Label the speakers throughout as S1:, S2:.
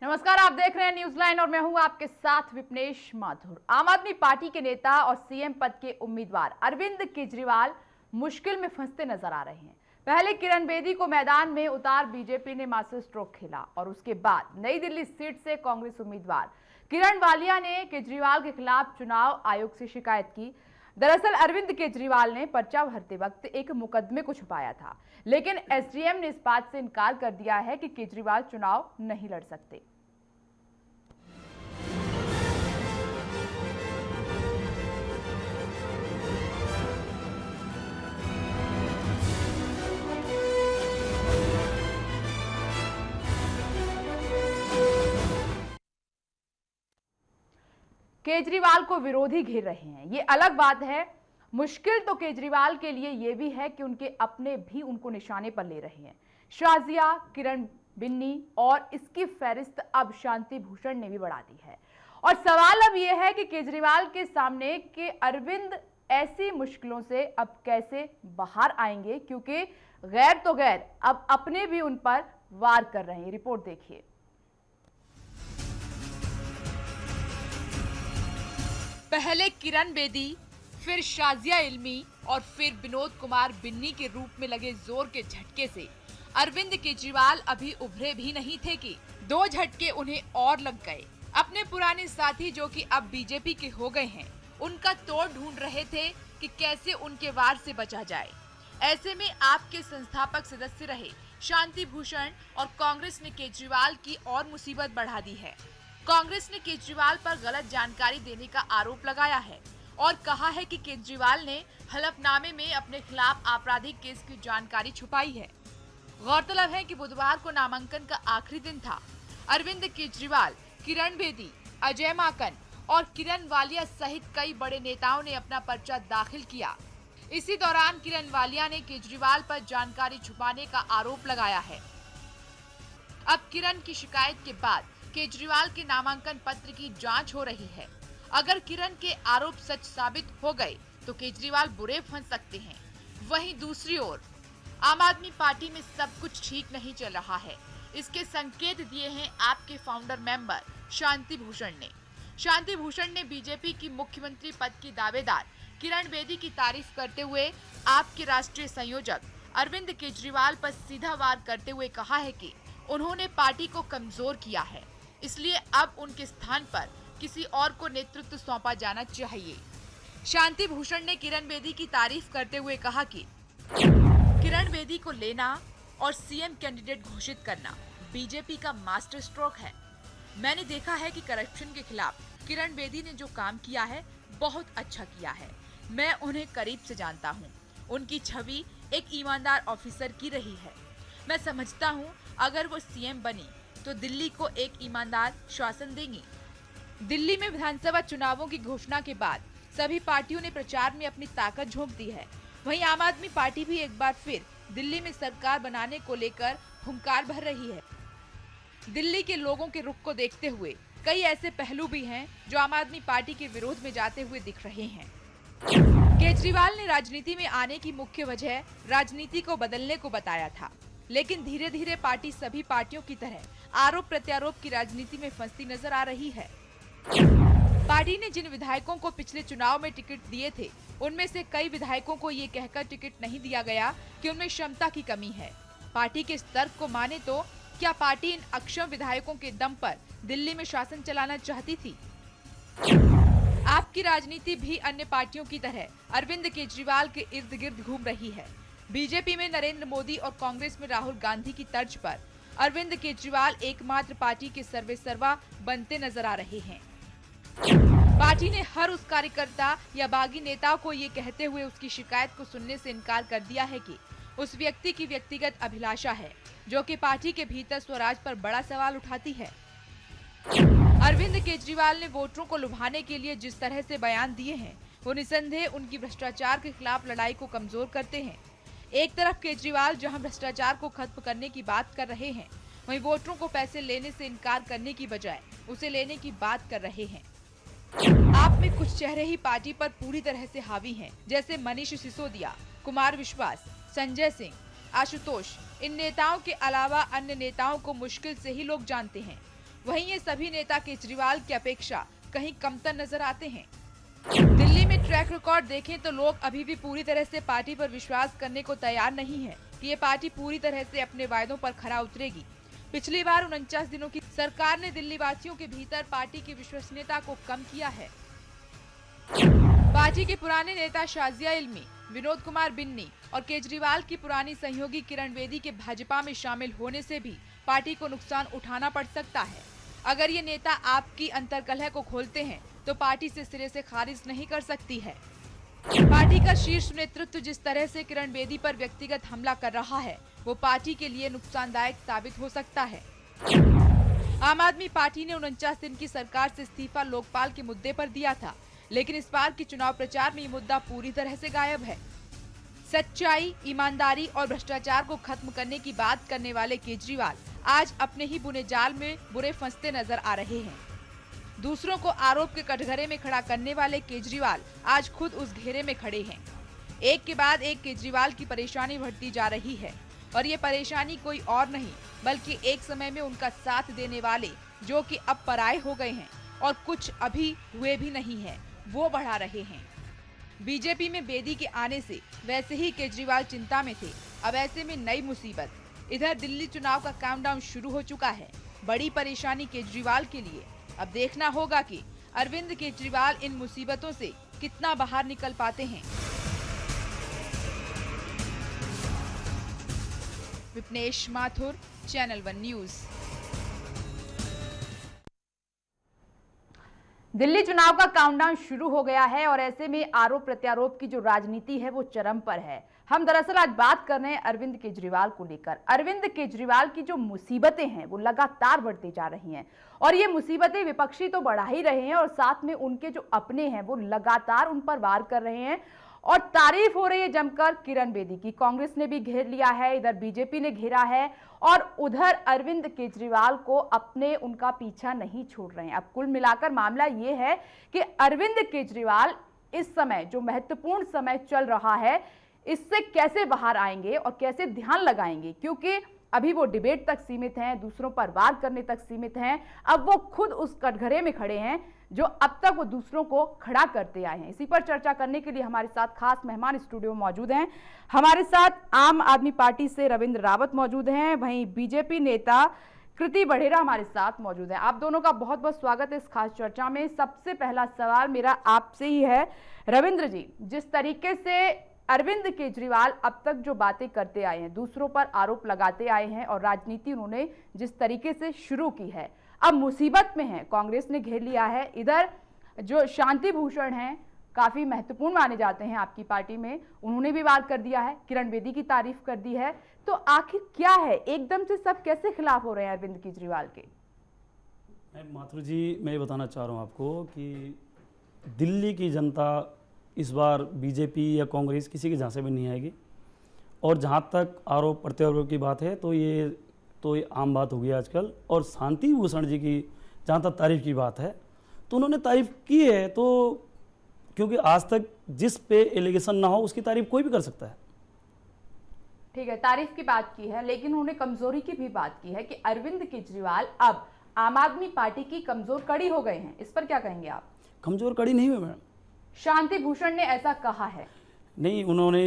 S1: नमस्कार, आप देख रहे हैं न्यूज लाइन और मैं हूं आपके साथ विपनेश माथुर। आम आदमी पार्टी के नेता और सीएम पद के उम्मीदवार अरविंद केजरीवाल मुश्किल में फंसते नजर आ रहे हैं। पहले किरण बेदी को मैदान में उतार बीजेपी ने मास्टर स्ट्रोक खेला और उसके बाद नई दिल्ली सीट से कांग्रेस उम्मीदवार किरण वालिया ने केजरीवाल के खिलाफ चुनाव आयोग से शिकायत की। दरअसल अरविंद केजरीवाल ने पर्चा भरते वक्त एक मुकदमे को छुपाया था, लेकिन एसडीएम ने इस बात से इनकार कर दिया है कि केजरीवाल चुनाव नहीं लड़ सकते। केजरीवाल को विरोधी घेर रहे हैं, ये अलग बात है। मुश्किल तो केजरीवाल के लिए यह भी है कि उनके अपने भी उनको निशाने पर ले रहे हैं। शाजिया, किरण बिन्नी और इसकी फहरिस्त अब शांति भूषण ने भी बढ़ा दी है। और सवाल अब यह है कि केजरीवाल के सामने के अरविंद ऐसी मुश्किलों से अब कैसे बाहर आएंगे, क्योंकि गैर तो गैर अब अपने भी उन पर वार कर रहे हैं। रिपोर्ट देखिए।
S2: पहले किरण बेदी, फिर शाजिया इल्मी और फिर विनोद कुमार बिन्नी के रूप में लगे जोर के झटके से अरविंद केजरीवाल अभी उभरे भी नहीं थे कि दो झटके उन्हें और लग गए। अपने पुराने साथी जो कि अब बीजेपी के हो गए हैं, उनका तोड़ ढूंढ रहे थे कि कैसे उनके वार से बचा जाए। ऐसे में आप के संस्थापक सदस्य रहे शांति भूषण और कांग्रेस ने केजरीवाल की और मुसीबत बढ़ा दी है। कांग्रेस ने केजरीवाल पर गलत जानकारी देने का आरोप लगाया है और कहा है कि केजरीवाल ने हलफनामे में अपने खिलाफ आपराधिक केस की जानकारी छुपाई है। गौरतलब है कि बुधवार को नामांकन का आखिरी दिन था। अरविंद केजरीवाल, किरण बेदी, अजय माकन और किरण वालिया सहित कई बड़े नेताओं ने अपना पर्चा दाखिल किया। इसी दौरान किरण वालिया ने केजरीवाल पर जानकारी छुपाने का आरोप लगाया है। अब किरण की शिकायत के बाद केजरीवाल के नामांकन पत्र की जांच हो रही है। अगर किरण के आरोप सच साबित हो गए तो केजरीवाल बुरे फंस सकते हैं। वहीं दूसरी ओर आम आदमी पार्टी में सब कुछ ठीक नहीं चल रहा है। इसके संकेत दिए हैं आपके फाउंडर मेंबर शांति भूषण ने। शांति भूषण ने बीजेपी की मुख्यमंत्री पद की दावेदार किरण बेदी की तारीफ करते हुए आपके राष्ट्रीय संयोजक अरविंद केजरीवाल पर सीधा वार करते हुए कहा है कि उन्होंने पार्टी को कमजोर किया है, इसलिए अब उनके स्थान पर किसी और को नेतृत्व सौंपा जाना चाहिए। शांति भूषण ने किरण बेदी की तारीफ करते हुए कहा कि किरण बेदी को लेना और सीएम कैंडिडेट घोषित करना बीजेपी का मास्टर स्ट्रोक है। मैंने देखा है कि करप्शन के खिलाफ किरण बेदी ने जो काम किया है बहुत अच्छा किया है। मैं उन्हें करीब से जानता हूँ। उनकी छवि एक ईमानदार ऑफिसर की रही है। मैं समझता हूँ अगर वो सीएम बनी तो दिल्ली को एक ईमानदार शासन देंगी। दिल्ली में विधानसभा चुनावों की घोषणा के बाद सभी पार्टियों ने प्रचार में अपनी ताकत झोंक दी है। वहीं आम आदमी पार्टी भी एक बार फिर दिल्ली में सरकार बनाने को लेकर हुंकार भर रही है। दिल्ली के लोगों के रुख को देखते हुए कई ऐसे पहलू भी हैं जो आम आदमी पार्टी के विरोध में जाते हुए दिख रहे हैं। केजरीवाल ने राजनीति में आने की मुख्य वजह राजनीति को बदलने को बताया था, लेकिन धीरे धीरे पार्टी सभी पार्टियों की तरह आरोप प्रत्यारोप की राजनीति में फंसती नजर आ रही है। पार्टी ने जिन विधायकों को पिछले चुनाव में टिकट दिए थे, उनमें से कई विधायकों को ये कहकर टिकट नहीं दिया गया कि उनमें क्षमता की कमी है। पार्टी के इस तर्क को माने तो क्या पार्टी इन अक्षम विधायकों के दम पर दिल्ली में शासन चलाना चाहती थी? आपकी राजनीति भी अन्य पार्टियों की तरह अरविंद केजरीवाल के इर्द गिर्द घूम रही है। बीजेपी में नरेंद्र मोदी और कांग्रेस में राहुल गांधी की तर्ज पर अरविंद केजरीवाल एकमात्र पार्टी के सर्वेसर्वा बनते नजर आ रहे हैं। पार्टी ने हर उस कार्यकर्ता या बागी नेता को ये कहते हुए उसकी शिकायत को सुनने से इनकार कर दिया है कि उस व्यक्ति की व्यक्तिगत अभिलाषा है, जो कि पार्टी के भीतर स्वराज पर बड़ा सवाल उठाती है। अरविंद केजरीवाल ने वोटरों को लुभाने के लिए जिस तरह से बयान दिए हैं, वो निसंदेह उनकी भ्रष्टाचार के खिलाफ लड़ाई को कमजोर करते हैं। एक तरफ केजरीवाल जहां भ्रष्टाचार को खत्म करने की बात कर रहे हैं, वहीं वोटरों को पैसे लेने से इनकार करने की बजाय उसे लेने की बात कर रहे हैं। आप में कुछ चेहरे ही पार्टी पर पूरी तरह से हावी हैं, जैसे मनीष सिसोदिया, कुमार विश्वास, संजय सिंह, आशुतोष। इन नेताओं के अलावा अन्य नेताओं को मुश्किल से ही लोग जानते हैं। वहीं ये सभी नेता केजरीवाल की अपेक्षा कहीं कमतर नजर आते हैं। दिल्ली में ट्रैक रिकॉर्ड देखें तो लोग अभी भी पूरी तरह से पार्टी पर विश्वास करने को तैयार नहीं है कि ये पार्टी पूरी तरह से अपने वायदों पर खरा उतरेगी। पिछली बार 49 दिनों की सरकार ने दिल्ली वासियों के भीतर पार्टी की विश्वसनीयता को कम किया है। पार्टी के पुराने नेता शाजिया इल्मी, विनोद कुमार बिन्नी और केजरीवाल की पुरानी सहयोगी किरण बेदी के भाजपा में शामिल होने से भी पार्टी को नुकसान उठाना पड़ सकता है। अगर ये नेता आपकी अंतर्कलह को खोलते हैं तो पार्टी से सिरे से खारिज नहीं कर सकती है। पार्टी का शीर्ष नेतृत्व जिस तरह से किरण बेदी पर व्यक्तिगत हमला कर रहा है वो पार्टी के लिए नुकसानदायक साबित हो सकता है। आम आदमी पार्टी ने 49 दिन की सरकार से इस्तीफा लोकपाल के मुद्दे पर दिया था, लेकिन इस बार की चुनाव प्रचार में ये मुद्दा पूरी तरह से गायब है। सच्चाई, ईमानदारी और भ्रष्टाचार को खत्म करने की बात करने वाले केजरीवाल आज अपने ही बुने जाल में बुरे फंसते नजर आ रहे हैं। दूसरों को आरोप के कटघरे में खड़ा करने वाले केजरीवाल आज खुद उस घेरे में खड़े हैं। एक के बाद एक केजरीवाल की परेशानी बढ़ती जा रही है और ये परेशानी कोई और नहीं बल्कि एक समय में उनका साथ देने वाले जो कि अब पराये हो गए हैं और कुछ अभी हुए भी नहीं है वो बढ़ा रहे हैं। बीजेपी में बेदी के आने से वैसे ही केजरीवाल चिंता में थे, अब ऐसे में नई मुसीबत। इधर दिल्ली चुनाव का काउंटडाउन शुरू हो चुका है। बड़ी परेशानी केजरीवाल के लिए। अब देखना होगा कि अरविंद केजरीवाल इन मुसीबतों से कितना बाहर निकल पाते हैं। Vipnesh Mathur, channel 1 news.
S1: दिल्ली चुनाव का काउंटडाउन शुरू हो गया है और ऐसे में आरोप प्रत्यारोप की जो राजनीति है वो चरम पर है। हम दरअसल आज बात कर रहे हैं अरविंद केजरीवाल को लेकर। अरविंद केजरीवाल की जो मुसीबतें हैं वो लगातार बढ़ती जा रही हैं और ये मुसीबतें विपक्षी तो बढ़ा ही रहे हैं और साथ में उनके जो अपने हैं वो लगातार उन पर वार कर रहे हैं और तारीफ हो रही है जमकर किरण बेदी की। कांग्रेस ने भी घेर लिया है, इधर बीजेपी ने घेरा है और उधर अरविंद केजरीवाल को अपने उनका पीछा नहीं छोड़ रहे हैं। अब कुल मिलाकर मामला ये है कि अरविंद केजरीवाल इस समय जो महत्वपूर्ण समय चल रहा है इससे कैसे बाहर आएंगे और कैसे ध्यान लगाएंगे, क्योंकि अभी वो डिबेट तक सीमित हैं, दूसरों पर वार करने तक सीमित हैं। अब वो खुद उस कटघरे में खड़े हैं जो अब तक वो दूसरों को खड़ा करते आए हैं। इसी पर चर्चा करने के लिए हमारे साथ खास मेहमान स्टूडियो में मौजूद हैं। हमारे साथ आम आदमी पार्टी से रविंद्र रावत मौजूद हैं, वहीं बीजेपी नेता कृति बढ़ेरा हमारे साथ मौजूद है। आप दोनों का बहुत बहुत स्वागत है इस खास चर्चा में। सबसे पहला सवाल मेरा आपसे ही है रविंद्र जी, जिस तरीके से अरविंद केजरीवाल अब तक जो बातें करते आए हैं, दूसरों पर आरोप लगाते आए हैं और राजनीति उन्होंने जिस तरीके से शुरू की है, अब मुसीबत में है, कांग्रेस ने घेर लिया है। इधर जो शांति भूषण हैं काफी महत्वपूर्ण माने जाते हैं आपकी पार्टी में, उन्होंने भी वार कर दिया है, किरण बेदी की तारीफ कर दी है। तो आखिर क्या है, एकदम से सब कैसे खिलाफ हो रहे हैं अरविंद केजरीवाल के?
S3: माथुर जी, मैं ये बताना चाह रहा हूँ आपको कि दिल्ली की जनता इस बार बीजेपी या कांग्रेस किसी के झांसे में नहीं आएगी और जहाँ तक आरोप प्रत्यारोप की बात है तो ये आम बात हो गई आजकल। और शांति भूषण जी की जहाँ तक तारीफ की बात है तो उन्होंने तारीफ की है, तो क्योंकि आज तक जिस पे एलिगेशन ना हो उसकी तारीफ कोई भी कर सकता है।
S1: ठीक है, तारीफ की बात की है, लेकिन उन्होंने कमजोरी की भी बात की है कि अरविंद केजरीवाल अब आम आदमी पार्टी की कमजोर कड़ी हो गए हैं। इस पर क्या कहेंगे आप?
S3: कमजोर कड़ी नहीं हुई मैडम,
S1: शांति भूषण ने ऐसा कहा है।
S3: नहीं, उन्होंने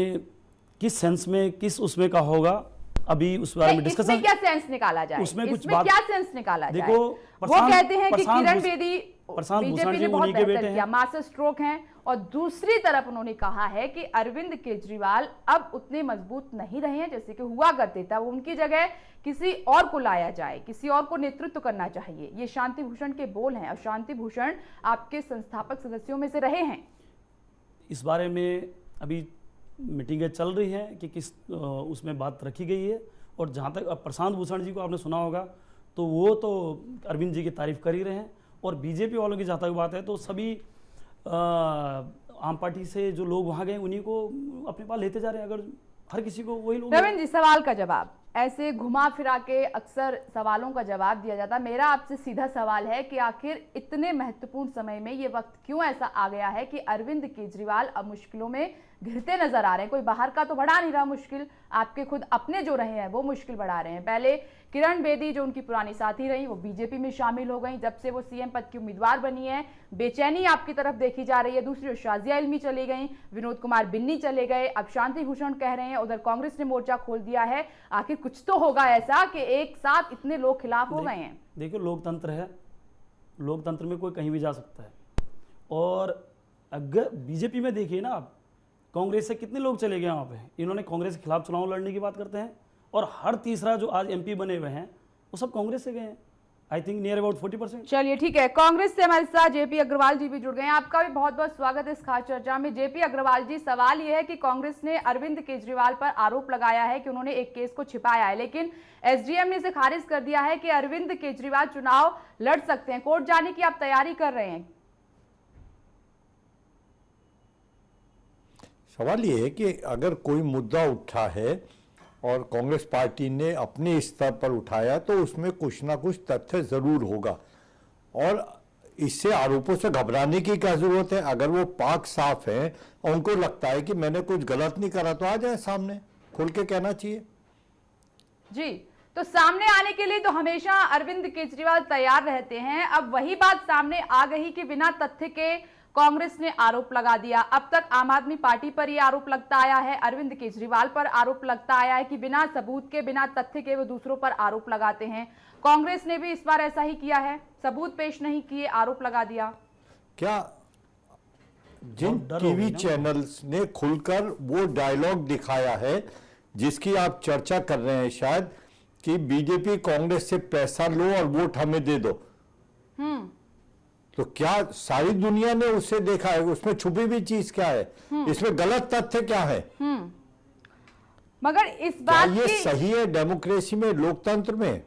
S3: किस सेंस में किस उसमें कहा होगा अभी उस बारे में डिस्कशन।
S1: क्या सेंस निकाला जाए?
S3: उसमें कुछ
S1: बात, क्या सेंस निकाला जाए?
S3: देखो,
S1: वो कहते हैं कि किरण बेदी
S3: प्रशांत भूषण जी
S1: बहुत
S3: उन्हीं के बेटे हैं,
S1: मास्टर स्ट्रोक हैं, और दूसरी तरफ उन्होंने कहा है कि अरविंद केजरीवाल अब उतने मजबूत नहीं रहे हैं जैसे कि हुआ करते थे, वो उनकी जगह किसी और को लाया जाए, किसी और को नेतृत्व करना चाहिए। ये शांति भूषण के बोल हैं और शांति भूषण आपके संस्थापक सदस्यों में से रहे हैं।
S3: इस बारे में अभी मीटिंगें चल रही हैं कि किस उसमें बात रखी गई है। और जहाँ तक प्रशांत भूषण जी को आपने सुना होगा तो वो तो अरविंद जी की तारीफ कर ही रहे हैं। और बीजेपी वालों की जहाँ तक बात है तो सभी आम पार्टी से जो लोग वहाँ गए उन्हीं को अपने पास लेते जा रहे हैं। अगर हर किसी को वही लोग।
S1: रविंद्र जी, सवाल का जवाब, ऐसे घुमा फिरा के अक्सर सवालों का जवाब दिया जाता है। मेरा आपसे सीधा सवाल है कि आखिर इतने महत्वपूर्ण समय में ये वक्त क्यों ऐसा आ गया है कि अरविंद केजरीवाल अब मुश्किलों में घिरते नजर आ रहे हैं। कोई बाहर का तो बढ़ा नहीं रहा मुश्किल, आपके खुद अपने जो रहे हैं वो मुश्किल बढ़ा रहे हैं। पहले किरण बेदी जो उनकी पुरानी साथी रही वो बीजेपी में शामिल हो गई, जब से वो सीएम पद की उम्मीदवार बनी है बेचैनी आपकी तरफ देखी जा रही है। दूसरी ओर शाजिया इल्मी चली गई, विनोद कुमार बिन्नी चले गए, अब शांति भूषण कह रहे हैं, उधर कांग्रेस ने मोर्चा खोल दिया है। आखिर कुछ तो होगा ऐसा कि एक साथ इतने लोग खिलाफ हो गए हैं।
S3: देखिए लोकतंत्र है, लोकतंत्र में कोई कहीं भी जा सकता है। और अगर बीजेपी में देखिए ना आप, कांग्रेस से कितने लोग चले गए वहाँ पे, इन्होंने कांग्रेस के खिलाफ चुनाव लड़ने की बात करते हैं। और हर तीसरा जो आज एमपी बने हुए हैं वो सब कांग्रेस से गए हैं, आई थिंक नियर अबाउट 40%।
S1: चलिए ठीक है, कांग्रेस से हमारे साथ जेपी अग्रवाल जी भी जुड़ गए हैं। आपका भी बहुत बहुत स्वागत है इस खास चर्चा में। जेपी अग्रवाल जी, सवाल यह है कि कांग्रेस ने अरविंद केजरीवाल पर आरोप लगाया है कि उन्होंने एक केस को छिपाया है, लेकिन एसडीएम ने इसे खारिज कर दिया है कि अरविंद केजरीवाल चुनाव लड़ सकते हैं। कोर्ट जाने की आप तैयारी कर रहे हैं?
S4: सवाल ये है कि अगर कोई मुद्दा उठा है और कांग्रेस पार्टी ने अपने स्तर पर उठाया तो उसमें कुछ ना कुछ तथ्य जरूर होगा, और इससे आरोपों से घबराने की क्या जरूरत है। अगर वो पाक साफ है और उनको लगता है कि मैंने कुछ गलत नहीं करा तो आ जाए सामने, खुल के कहना चाहिए।
S1: जी, तो सामने आने के लिए तो हमेशा अरविंद केजरीवाल तैयार रहते हैं। अब वही बात सामने आ गई कि बिना तथ्य के कांग्रेस ने आरोप लगा दिया। अब तक आम आदमी पार्टी पर यह आरोप लगता आया है, अरविंद केजरीवाल पर आरोप लगता आया है कि बिना सबूत के, बिना तथ्य के वो दूसरों पर आरोप लगाते हैं। कांग्रेस ने भी इस बार ऐसा ही किया है, सबूत पेश नहीं किए, आरोप लगा दिया।
S4: क्या जिन टीवी चैनल्स ने खुलकर वो डायलॉग दिखाया है जिसकी आप चर्चा कर रहे हैं शायद, कि बीजेपी कांग्रेस से पैसा लो और वोट हमें दे दो, तो क्या सारी दुनिया ने उससे देखा है? उसमें छुपी हुई चीज क्या है? इसमें गलत तथ्य क्या है?
S1: मगर इस बात
S4: ये सही है डेमोक्रेसी में, लोकतंत्र में?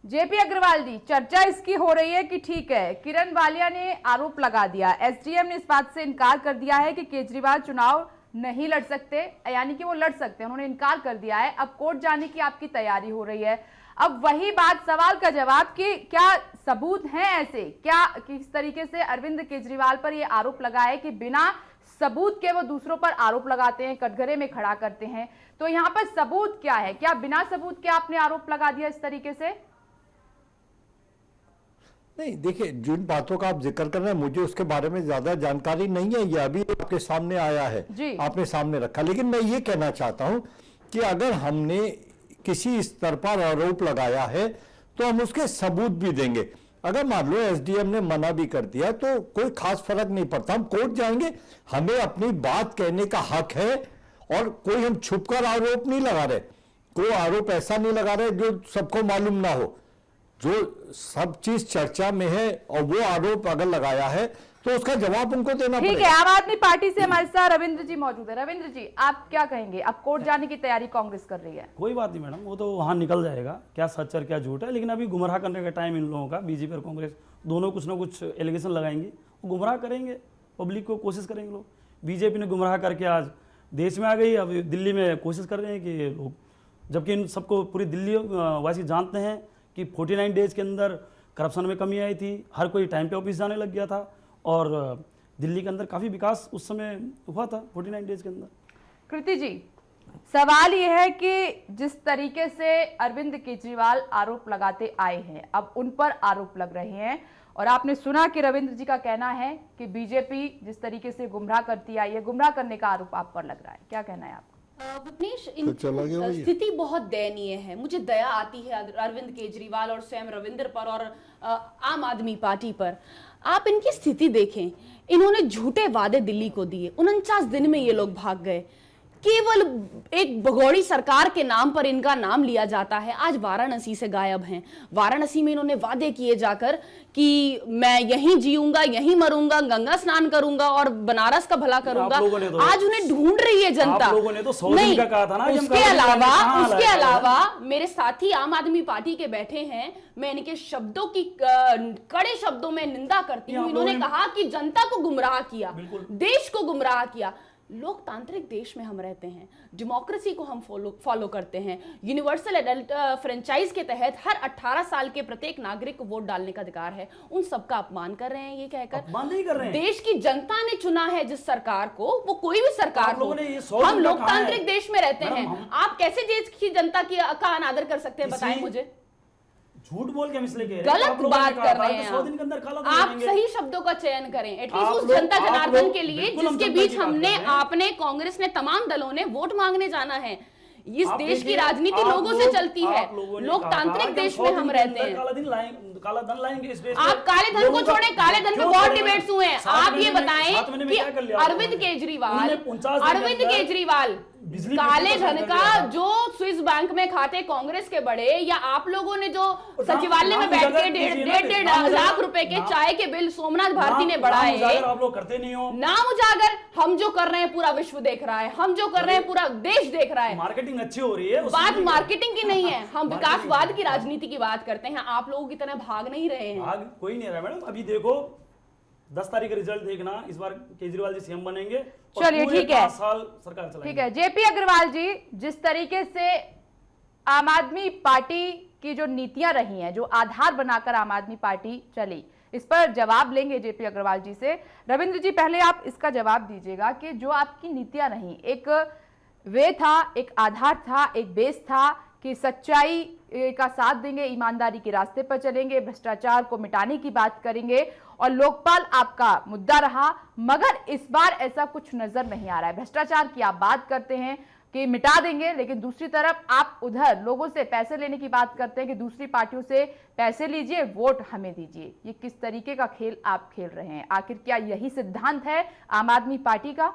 S1: जेपी अग्रवाल जी, चर्चा इसकी हो रही है कि ठीक है, किरण वालिया ने आरोप लगा दिया, एसडीएम ने इस बात से इनकार कर दिया है कि केजरीवाल चुनाव नहीं लड़ सकते, यानी कि वो लड़ सकते हैं, उन्होंने इनकार कर दिया है। अब कोर्ट जाने की आपकी तैयारी हो रही है। अब वही बात, सवाल का जवाब कि क्या सबूत हैं ऐसे, क्या किस तरीके से अरविंद केजरीवाल पर ये आरोप लगा है कि बिना सबूत के वो दूसरों पर आरोप लगाते हैं, कटघरे में खड़ा करते हैं। तो यहाँ पर सबूत क्या है? क्या बिना सबूत के आपने आरोप लगा दिया इस तरीके से?
S4: नहीं, देखिए जिन बातों का आप जिक्र कर रहे हैं मुझे उसके बारे में ज्यादा जानकारी नहीं है, ये अभी आपके सामने आया है, आपने सामने रखा। लेकिन मैं ये कहना चाहता हूं कि अगर हमने किसी स्तर पर आरोप लगाया है तो हम उसके सबूत भी देंगे। अगर मान लो एसडीएम ने मना भी कर दिया तो कोई खास फर्क नहीं पड़ता, हम कोर्ट जाएंगे, हमें अपनी बात कहने का हक है। और कोई हम छुपकर आरोप नहीं लगा रहे, कोई आरोप ऐसा नहीं लगा रहे जो सबको मालूम ना हो, जो सब चीज चर्चा में है और वो आरोप अगर लगाया है तो उसका जवाब उनको देना पड़ेगा।
S1: ठीक है, आम आदमी पार्टी से हमारे साथ रविंद्र जी मौजूद है। रविंद्र जी, आप क्या कहेंगे? अब कोर्ट जाने की तैयारी कांग्रेस कर रही है।
S3: कोई बात नहीं मैडम, वो तो वहाँ निकल जाएगा, क्या सच और क्या झूठ है। लेकिन अभी गुमराह करने का टाइम इन लोगों का, बीजेपी और कांग्रेस दोनों कुछ ना कुछ एलिगेशन लगाएंगे, वो गुमराह करेंगे पब्लिक को, कोशिश करेंगे लोग। बीजेपी ने गुमराह करके आज देश में आ गई, अब दिल्ली में कोशिश कर रहे हैं कि लोग, जबकि इन सबको पूरी दिल्ली वासी जानते हैं कि 49 डेज के अंदर करप्शन में कमी आई थी, हर कोई टाइम पे ऑफिस जाने लग गया था और दिल्ली के अंदर काफ़ी विकास उस समय हुआ था 49 डेज के अंदर।
S1: कृति जी, सवाल यह है कि जिस तरीके से अरविंद केजरीवाल आरोप लगाते आए हैं, अब उन पर आरोप लग रहे हैं और आपने सुना कि रविंद्र जी का कहना है कि बीजेपी जिस तरीके से गुमराह करती आई है, गुमराह करने का आरोप आप पर लग रहा है, क्या कहना है आपका?
S5: विपनेश, इनकी स्थिति बहुत दयनीय है। मुझे दया आती है अरविंद केजरीवाल और स्वयं रविंद्र पर और आम आदमी पार्टी पर। आप इनकी स्थिति देखें, इन्होंने झूठे वादे दिल्ली को दिए, 49 दिन में ये लोग भाग गए, केवल एक भगोड़ी सरकार के नाम पर इनका नाम लिया जाता है। आज वाराणसी से गायब हैं। वाराणसी में इन्होंने वादे किए जाकर कि मैं यहीं जीऊंगा, यहीं मरूंगा, गंगा स्नान करूंगा और बनारस का भला करूंगा। आज उन्हें ढूंढ रही है जनता।
S3: आप लोगों ने तो 100 दिन का कहा था ना।
S5: उसके अलावा मेरे साथी आम आदमी पार्टी के बैठे हैं, मैं इनके शब्दों की कड़े शब्दों में निंदा करती हूँ। इन्होंने कहा कि जनता को गुमराह किया, देश को गुमराह किया। लोकतांत्रिक देश में हम रहते हैं, डेमोक्रेसी को हम फॉलो करते हैं, यूनिवर्सल एडल्ट फ्रेंचाइज के तहत हर 18 साल के प्रत्येक नागरिक को वोट डालने का अधिकार है। उन सबका अपमान कर रहे हैं ये कहकर।
S3: अपमान नहीं कर रहे हैं।
S5: देश की जनता ने चुना है जिस सरकार को, वो कोई भी सरकार हो, हम लोकतांत्रिक देश में रहते हैं। आप कैसे देश की जनता का अनादर कर सकते हैं, बताएं मुझे।
S3: झूठ बोल के हम इसलिए कह रहे हैं,
S5: गलत बात कर रहे हैं
S3: 100 दिन के अंदर
S5: आप सही शब्दों का चयन करें एटलीस्ट उस जनता जनार्दन के लिए जिसके बीच हमने, आपने, कांग्रेस ने, तमाम दलों ने वोट मांगने जाना है। इस देश की राजनीति लोगों से चलती है, लोकतांत्रिक देश में हम रहते हैं।
S3: काला धन लाएंगे इस देश।
S5: आप काले धन को छोड़ें, काले धन पे बहुत डिबेट्स हुए हैं। आप ये बताएं कि अरविंद केजरीवाल काले धन का जो स्विस बैंक में खाते कांग्रेस के बड़े, या आप लोगों ने जो सचिवालय में बैठ के 1.5 लाख रुपए के चाय के बिल सोमनाथ भारती ने बढ़ाए,
S3: आप लोग करते नहीं हो।
S5: नाम उजागर हम जो कर रहे हैं पूरा विश्व देख रहा है, हम जो कर रहे हैं पूरा देश देख रहा है।
S3: मार्केटिंग अच्छी हो रही है,
S5: बात मार्केटिंग की नहीं है, हम विकासवाद की राजनीति की बात करते हैं। आप लोगों की तरह भाग नहीं रहे हैं।
S3: भाग कोई नहीं रहा मैडम। अभी देखो 10 तारीख का रिजल्ट देखना, इस बार केजरीवाल जी सीएम बनेंगे।
S1: चलिए ठीक है,
S3: 5 साल सरकार चलाएंगे।
S1: ठीक है जेपी अग्रवाल जी, जिस तरीके से आम आदमी पार्टी की जो नीतियां रही हैं, जो आधार बनाकर आम आदमी पार्टी चली, इस पर जवाब लेंगे जेपी अग्रवाल जी से। रविंद्र जी पहले आप इसका जवाब दीजिएगा कि जो आपकी नीतियां रही, एक वे था, एक आधार था, एक बेस था कि सच्चाई का साथ देंगे, ईमानदारी के रास्ते पर चलेंगे, भ्रष्टाचार को मिटाने की बात करेंगे और लोकपाल आपका मुद्दा रहा। मगर इस बार ऐसा कुछ नजर नहीं आ रहा है। भ्रष्टाचार की आप बात करते हैं कि मिटा देंगे, लेकिन दूसरी तरफ आप उधर लोगों से पैसे लेने की बात करते हैं कि दूसरी पार्टियों से पैसे लीजिए, वोट हमें दीजिए। ये किस तरीके का खेल आप खेल रहे हैं? आखिर क्या यही सिद्धांत है आम आदमी पार्टी का?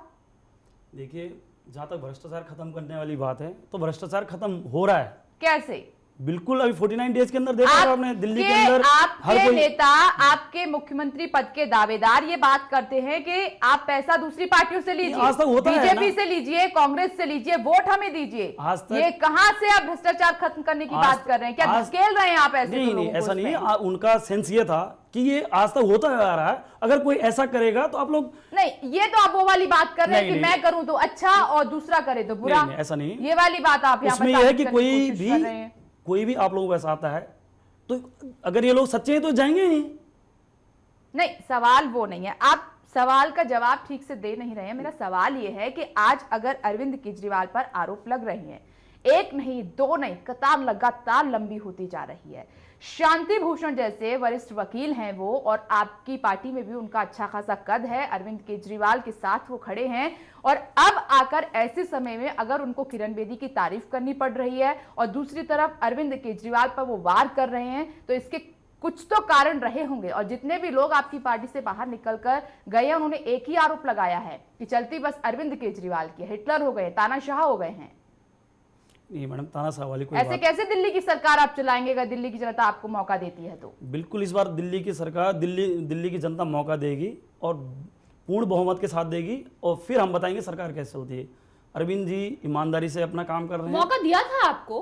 S3: देखिए, जहां तक भ्रष्टाचार खत्म करने वाली बात है, तो भ्रष्टाचार खत्म हो रहा है।
S1: कैसे?
S3: बिल्कुल, अभी 49 डेज के अंदर देखा आपने दिल्ली के अंदर
S1: आपके नेता, आपके मुख्यमंत्री पद के दावेदार ये बात करते हैं कि आप पैसा दूसरी पार्टियों से लीजिए, बीजेपी से लीजिए, कांग्रेस से लीजिए, वोट हमें दीजिए। ये कहां से आप भ्रष्टाचार खत्म करने की बात कर रहे हैं? क्या धकेल रहे हैं आप ऐसे?
S3: नहीं, ऐसा नहीं है। उनका सेंस ये था कि ये आज तक होता आ रहा है, अगर कोई ऐसा करेगा तो आप लोग
S1: नहीं, ये तो आप वो वाली बात कर रहे हैं कि मैं करूं तो अच्छा और दूसरा करे तो बुरा।
S3: ऐसा नहीं,
S1: ये वाली बात आप यहाँ
S3: इसमें यह है कि कोई भी आप लोगों को ऐसा आता है तो अगर ये लोग सच्चे हैं तो जाएंगे ही
S1: नहीं। सवाल वो नहीं है, आप सवाल का जवाब ठीक से दे नहीं रहे हैं। मेरा सवाल ये है कि आज अगर अरविंद केजरीवाल पर आरोप लग रहे हैं, एक नहीं, दो नहीं, कतार लगातार लंबी होती जा रही है। शांति भूषण जैसे वरिष्ठ वकील हैं वो, और आपकी पार्टी में भी उनका अच्छा खासा कद है, अरविंद केजरीवाल के साथ वो खड़े हैं, और अब आकर ऐसे समय में अगर उनको किरण बेदी की तारीफ करनी पड़ रही है और दूसरी तरफ अरविंद केजरीवाल पर वो वार कर रहे हैं, तो इसके कुछ तो कारण रहे होंगे। और जितने भी लोग आपकी पार्टी से बाहर निकलकर गए हैं, उन्होंने एक ही आरोप लगाया है कि चलती बस अरविंद केजरीवाल की, हिटलर हो गए, तानाशाह हो गए हैं।
S3: नहीं मैडम, तानाशाह वाली कोई
S1: ऐसे कैसे दिल्ली की सरकार आप चलाएंगे अगर दिल्ली की जनता आपको मौका देती है तो?
S3: बिल्कुल, इस बार दिल्ली की सरकार, दिल्ली की जनता मौका देगी और पूर्ण बहुमत के साथ देगी, और फिर हम बताएंगे सरकार कैसे चलती है। अरविंद जी ईमानदारी से अपना काम कर रहे हैं।
S5: मौका दिया था आपको,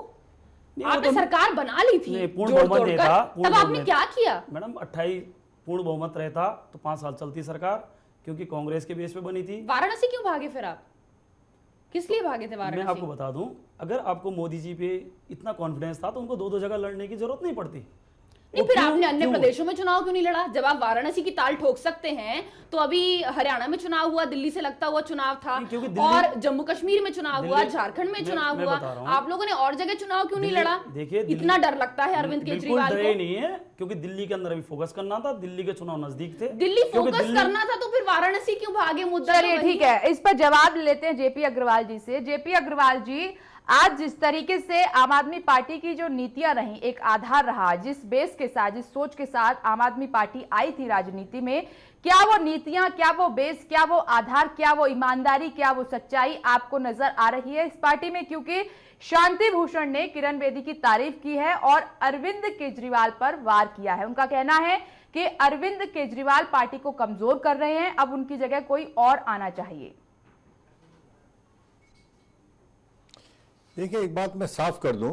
S5: आपने सरकार बना ली थी,
S3: पूर्ण बहुमत रहता,
S5: तब आपने क्या किया?
S3: मैडम 28 पूर्ण बहुमत रहता तो 5 साल चलती सरकार, क्योंकि कांग्रेस के बेस पे बनी थी।
S5: वाराणसी क्यों भागे फिर आप? किस लिए भागे थे वाराणसी?
S3: मैं आपको बता दूं, अगर आपको मोदी जी पे इतना कॉन्फिडेंस था तो उनको 2 जगह लड़ने की जरूरत नहीं पड़ती।
S5: नहीं, फिर आपने अन्य प्रदेशों में चुनाव क्यों नहीं लड़ा? जब आप वाराणसी की ताल ठोक सकते हैं तो अभी हरियाणा में चुनाव हुआ, दिल्ली से लगता हुआ चुनाव था, और जम्मू कश्मीर में चुनाव हुआ, झारखंड में चुनाव हुआ, आप लोगों ने और जगह चुनाव क्यों नहीं लड़ा?
S3: देखिए,
S5: इतना डर लगता है अरविंद केजरीवाल को?
S3: नहीं है, क्योंकि दिल्ली के अंदर अभी फोकस करना था, दिल्ली के चुनाव नजदीक थे।
S5: दिल्ली फोकस करना था तो फिर वाराणसी क्यों भागे? मुद्दा
S1: चलिए ठीक है, इस पर जवाब लेते हैं जेपी अग्रवाल जी से। जेपी अग्रवाल जी, आज जिस तरीके से आम आदमी पार्टी की जो नीतियां रही, एक आधार रहा, जिस बेस के साथ, जिस सोच के साथ आम आदमी पार्टी आई थी राजनीति में, क्या वो नीतियां, क्या वो बेस, क्या वो आधार, क्या वो ईमानदारी, क्या वो सच्चाई आपको नजर आ रही है इस पार्टी में? क्योंकि शांति भूषण ने किरण बेदी की तारीफ की है और अरविंद केजरीवाल पर वार किया है। उनका कहना है कि अरविंद केजरीवाल पार्टी को कमजोर कर रहे हैं, अब उनकी जगह कोई और आना चाहिए।
S4: देखिए, एक बात मैं साफ कर दूं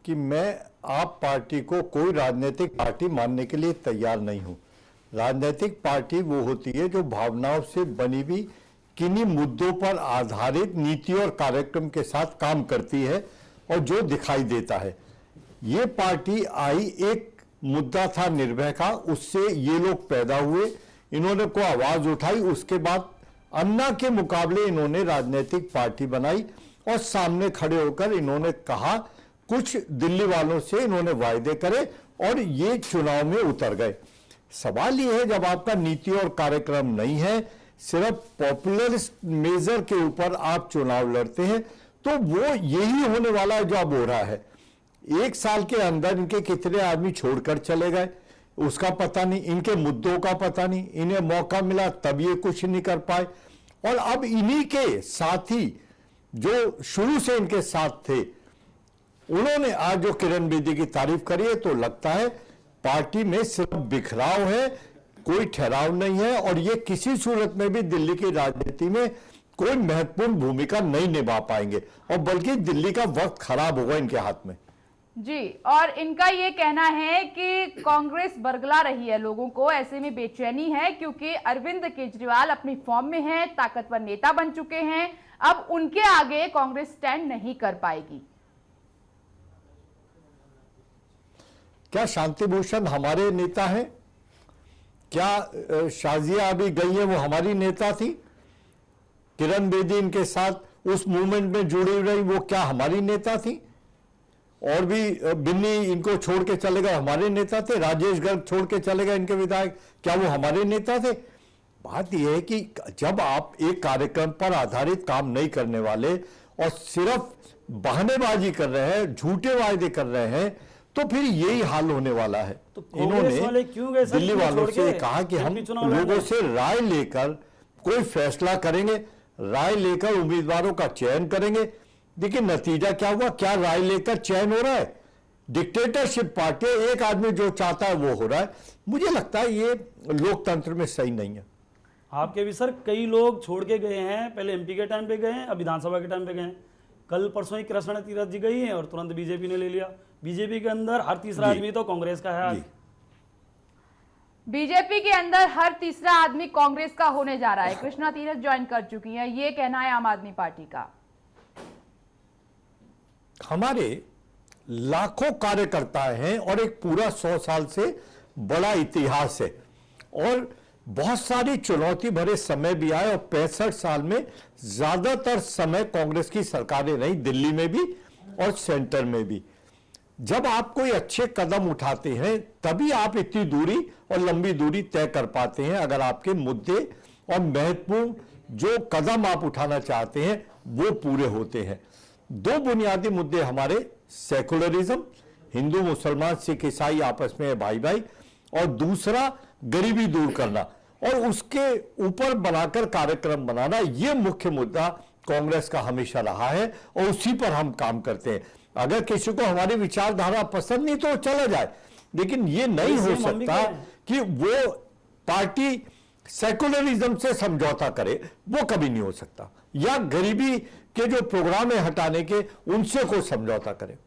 S4: कि मैं आप पार्टी को कोई राजनीतिक पार्टी मानने के लिए तैयार नहीं हूं। राजनीतिक पार्टी वो होती है जो भावनाओं से बनी हुई किन्हीं मुद्दों पर आधारित नीति और कार्यक्रम के साथ काम करती है और जो दिखाई देता है। ये पार्टी आई, एक मुद्दा था निर्भया का, उससे ये लोग पैदा हुए, इन्होंने को आवाज उठाई, उसके बाद अन्ना के मुकाबले इन्होंने राजनीतिक पार्टी बनाई और सामने खड़े होकर इन्होंने कहा, कुछ दिल्ली वालों से इन्होंने वायदे करे और ये चुनाव में उतर गए। सवाल ये है, जब आपका नीति और कार्यक्रम नहीं है, सिर्फ पॉपुलर मेजर के ऊपर आप चुनाव लड़ते हैं, तो वो यही होने वाला है जो अब हो रहा है। 1 साल के अंदर इनके कितने आदमी छोड़कर चले गए उसका पता नहीं, इनके मुद्दों का पता नहीं, इन्हें मौका मिला तब ये कुछ नहीं कर पाए। और अब इन्हीं के साथी जो शुरू से इनके साथ थे, उन्होंने आज जो किरण बेदी की तारीफ करी है, तो लगता है पार्टी में सिर्फ बिखराव है, कोई ठहराव नहीं है और ये किसी सूरत में भी दिल्ली की राजनीति में कोई महत्वपूर्ण भूमिका नहीं निभा पाएंगे और बल्कि दिल्ली का वक्त खराब होगा इनके हाथ में।
S1: जी, और इनका ये कहना है कि कांग्रेस बरगला रही है लोगों को, ऐसे में बेचैनी है क्योंकि अरविंद केजरीवाल अपनी फॉर्म में हैं, ताकतवर नेता बन चुके हैं, अब उनके आगे कांग्रेस स्टैंड नहीं कर पाएगी।
S4: क्या शांति भूषण हमारे नेता हैं? क्या शाजिया अभी गई है वो हमारी नेता थी? किरण बेदी इनके साथ उस मूवमेंट में जुड़ी रही, वो क्या हमारी नेता थी? और भी बिन्नी इनको छोड़ के चले गए, हमारे नेता थे। राजेश गर्ग छोड़ के चले गए इनके विधायक, क्या वो हमारे नेता थे? बात यह है कि जब आप एक कार्यक्रम पर आधारित काम नहीं करने वाले और सिर्फ बहानेबाजी कर रहे हैं, झूठे वायदे कर रहे हैं, तो फिर यही हाल होने वाला है।
S3: तो
S4: इन्होंने दिल्ली वालों से कहा कि हम लोगों से राय लेकर कोई फैसला करेंगे, राय लेकर उम्मीदवारों का चयन करेंगे। देखिए नतीजा क्या हुआ, क्या राय लेकर चयन हो रहा है? डिक्टेटरशिप पार्टी, एक आदमी जो चाहता है वो हो रहा है। मुझे लगता है ये लोकतंत्र में सही नहीं है।
S3: आपके भी सर कई लोग छोड़ के गए हैं, पहले एमपी के टाइम पे गए हैं, अब विधानसभा के टाइम पे गए हैं। कल परसों ही कृष्ण तीरथ जी गई हैं और तुरंत बीजेपी ने ले लिया। बीजेपी के अंदर हर तीसरा आदमी तो कांग्रेस का है।
S1: बीजेपी के अंदर हर तीसरा आदमी कांग्रेस का होने जा रहा है। कृष्णा तीरथ ज्वाइन कर चुकी हैं, ये कहना है आम आदमी पार्टी का।
S4: हमारे लाखों कार्यकर्ता हैं और एक पूरा 100 साल से बड़ा इतिहास है और बहुत सारी चुनौती भरे समय भी आए और 65 साल में ज्यादातर समय कांग्रेस की सरकारें रही, दिल्ली में भी और सेंटर में भी। जब आप कोई अच्छे कदम उठाते हैं तभी आप इतनी दूरी और लंबी दूरी तय कर पाते हैं, अगर आपके मुद्दे और महत्वपूर्ण जो कदम आप उठाना चाहते हैं वो पूरे होते हैं। 2 बुनियादी मुद्दे हमारे, सेकुलरिज्म, हिंदू मुसलमान सिख ईसाई आपस में भाई भाई, और दूसरा गरीबी दूर करना और उसके ऊपर बनाकर कार्यक्रम बनाना, यह मुख्य मुद्दा कांग्रेस का हमेशा रहा है और उसी पर हम काम करते हैं। अगर किसी को हमारी विचारधारा पसंद नहीं तो चला जाए, लेकिन ये नहीं हो सकता कि वो पार्टी सेकुलरिज्म से समझौता करे, वो कभी नहीं हो सकता, या गरीबी के जो प्रोग्राम है हटाने के उनसे कोई समझौता करे।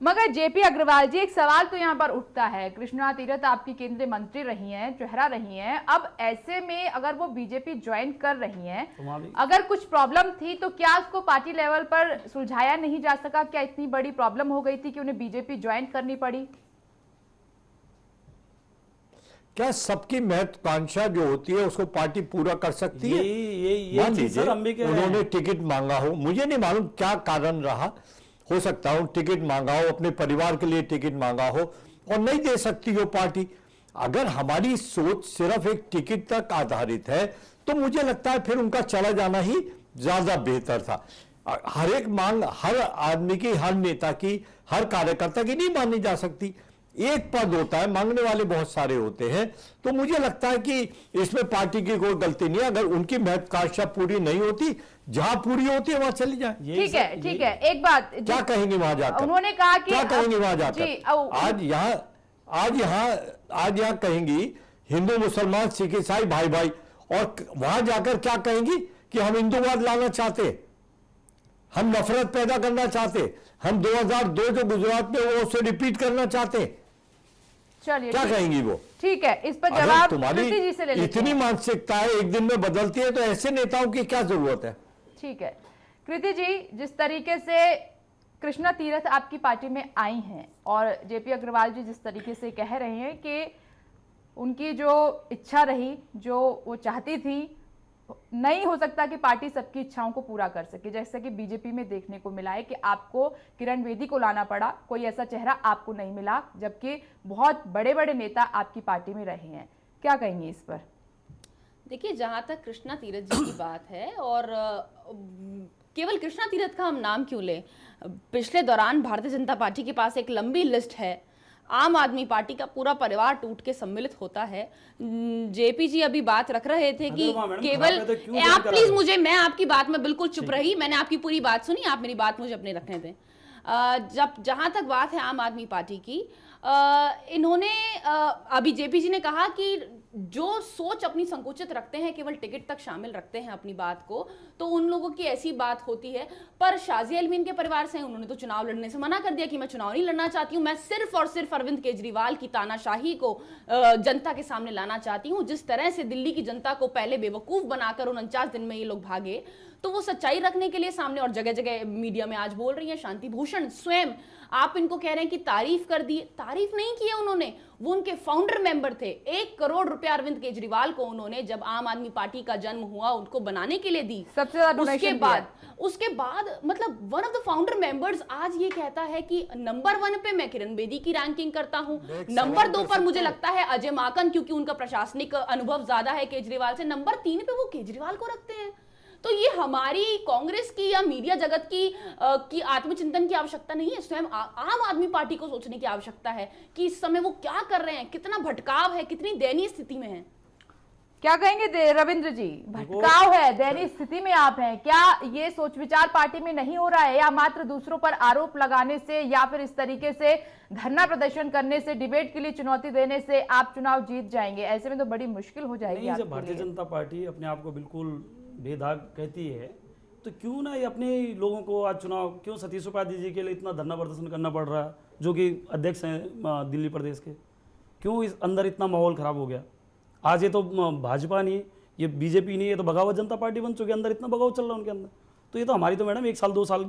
S1: मगर जेपी अग्रवाल जी, एक सवाल तो यहां पर उठता है, कृष्णा तीरथ आपकी केंद्रीय मंत्री रही हैं, चेहरा रही हैं, अब ऐसे में अगर वो बीजेपी ज्वाइन कर रही हैं, अगर कुछ प्रॉब्लम थी तो क्या उसको पार्टी लेवल पर सुलझाया नहीं जा सका? क्या इतनी बड़ी प्रॉब्लम हो गई थी कि उन्हें बीजेपी ज्वाइन करनी पड़ी?
S4: क्या सबकी महत्वाकांक्षा जो होती है उसको पार्टी पूरा कर सकती है? मान लीजिए उन्होंने टिकट मांगा हो, मुझे नहीं मालूम क्या कारण रहा, हो सकता हो टिकट मांगा हो, अपने परिवार के लिए टिकट मांगा हो और नहीं दे सकती हो पार्टी। अगर हमारी सोच सिर्फ एक टिकट तक आधारित है तो मुझे लगता है फिर उनका चला जाना ही ज्यादा बेहतर था। हर एक मांग हर आदमी की, हर नेता की, हर कार्यकर्ता की नहीं मानी जा सकती। एक पद होता है, मांगने वाले बहुत सारे होते हैं, तो मुझे लगता है कि इसमें पार्टी की कोई गलती नहीं है। अगर उनकी महत्वाकांक्षा पूरी नहीं होती, जहां पूरी होती है वहां चली जाए।
S1: ठीक है, ठीक है। एक बात
S4: क्या कहेंगे वहां जाकर?
S1: उन्होंने कहा कि
S4: क्या कहेंगे वहां जाकर? आज यहाँ कहेंगी हिंदू मुसलमान सिख ईसाई भाई भाई, और वहां जाकर क्या कहेंगी कि हम हिंदूवाद लाना चाहते, हम नफरत पैदा करना चाहते, हम 2002 जो गुजरात में वो उसे रिपीट करना चाहते।
S1: चलिए
S4: क्या कहेंगी वो?
S1: ठीक है, इस पर जवाब
S4: तुम्हारी
S1: कृति जी से ले लेते
S4: इतनी
S1: हैं।
S4: मानसिकता है एक दिन में बदलती है, तो ऐसे नेताओं की क्या जरूरत है?
S1: ठीक है कृति जी, जिस तरीके से कृष्णा तीरथ आपकी पार्टी में आई हैं और जेपी अग्रवाल जी जिस तरीके से कह रहे हैं कि उनकी जो इच्छा रही, जो वो चाहती थी, नहीं हो सकता कि पार्टी सबकी इच्छाओं को पूरा कर सके, जैसे कि बीजेपी में देखने को मिला है कि आपको किरण बेदी को लाना पड़ा, कोई ऐसा चेहरा आपको नहीं मिला, जबकि बहुत बड़े बड़े नेता आपकी पार्टी में रहे हैं। क्या कहेंगे इस पर?
S5: देखिए, जहां तक कृष्णा तीरथ जी की बात है, और केवल कृष्णा तीरथ का हम नाम क्यों लें, पिछले दौरान भारतीय जनता पार्टी के पास एक लंबी लिस्ट है, आम आदमी पार्टी का पूरा परिवार टूट के सम्मिलित होता है। जेपी जी अभी बात रख रहे थे कि केवल आप प्लीज मुझे, मैं आपकी बात में बिल्कुल चुप रही, मैंने आपकी पूरी बात सुनी, आप मेरी बात मुझे अपने रखने दें। जब जहां तक बात है आम आदमी पार्टी की, इन्होंने अभी जेपी जी ने कहा कि जो सोच अपनी संकुचित रखते हैं, केवल टिकट तक शामिल रखते हैं अपनी बात को, तो उन लोगों की ऐसी बात होती है। पर शाजिया इल्मी के परिवार से, उन्होंने तो चुनाव लड़ने से मना कर दिया कि मैं चुनाव नहीं लड़ना चाहती हूं, मैं सिर्फ और सिर्फ अरविंद केजरीवाल की तानाशाही को जनता के सामने लाना चाहती हूं। जिस तरह से दिल्ली की जनता को पहले बेवकूफ बनाकर 49 दिन में ये लोग भागे, तो वो सच्चाई रखने के लिए सामने, और जगह जगह मीडिया में आज बोल रही है। शांति भूषण स्वयं, आप इनको कह रहे हैं कि तारीफ कर दी, तारीफ नहीं की है उन्होंने, वो उनके फाउंडर मेंबर थे। 1 करोड़ रुपया अरविंद केजरीवाल को उन्होंने, जब आम आदमी पार्टी का जन्म हुआ, उनको बनाने के लिए दी।
S1: सबसे ज्यादा
S5: उसके बाद मतलब one of the founder members आज ये कहता है कि नंबर 1 पे मैं किरण बेदी की रैंकिंग करता हूं, नंबर 2 पर मुझे लगता है अजय माकन, क्योंकि उनका प्रशासनिक अनुभव ज्यादा है केजरीवाल से, नंबर 3 पे वो केजरीवाल को रखते हैं। तो ये हमारी कांग्रेस की या मीडिया जगत की आत्मचिंतन की आवश्यकता नहीं है, स्वयं आम आदमी पार्टी को सोचने की आवश्यकता है कि इस समय वो क्या कर रहे हैं, कितना भटकाव है, कितनी दयनीय स्थिति में है।
S1: क्या कहेंगे रविंद्र जी? भटकाव है, दयनीय स्थिति में आप हैं, क्या ये सोच विचार पार्टी में नहीं हो रहा है, या मात्र दूसरों पर आरोप लगाने से या फिर इस तरीके से धरना प्रदर्शन करने से, डिबेट के लिए चुनौती देने से आप चुनाव जीत जाएंगे? ऐसे में तो बड़ी मुश्किल हो जाएगी।
S3: जब भारतीय जनता पार्टी अपने आप को बिल्कुल बेदाग कहती है, तो क्यों ना ये अपने लोगों को आज चुनाव, क्यों सतीश उपाध्याय जी के लिए इतना धरना प्रदर्शन करना पड़ रहा है, जो कि अध्यक्ष हैं दिल्ली प्रदेश के? क्यों इस अंदर इतना माहौल खराब हो गया? आज ये तो भाजपा नहीं, ये बीजेपी नहीं, ये तो बगावत जनता पार्टी बन चुकी है, अंदर इतना बगाव चल रहा है उनके अंदर। तो ये तो हमारी तो मैडम 1 साल 2 साल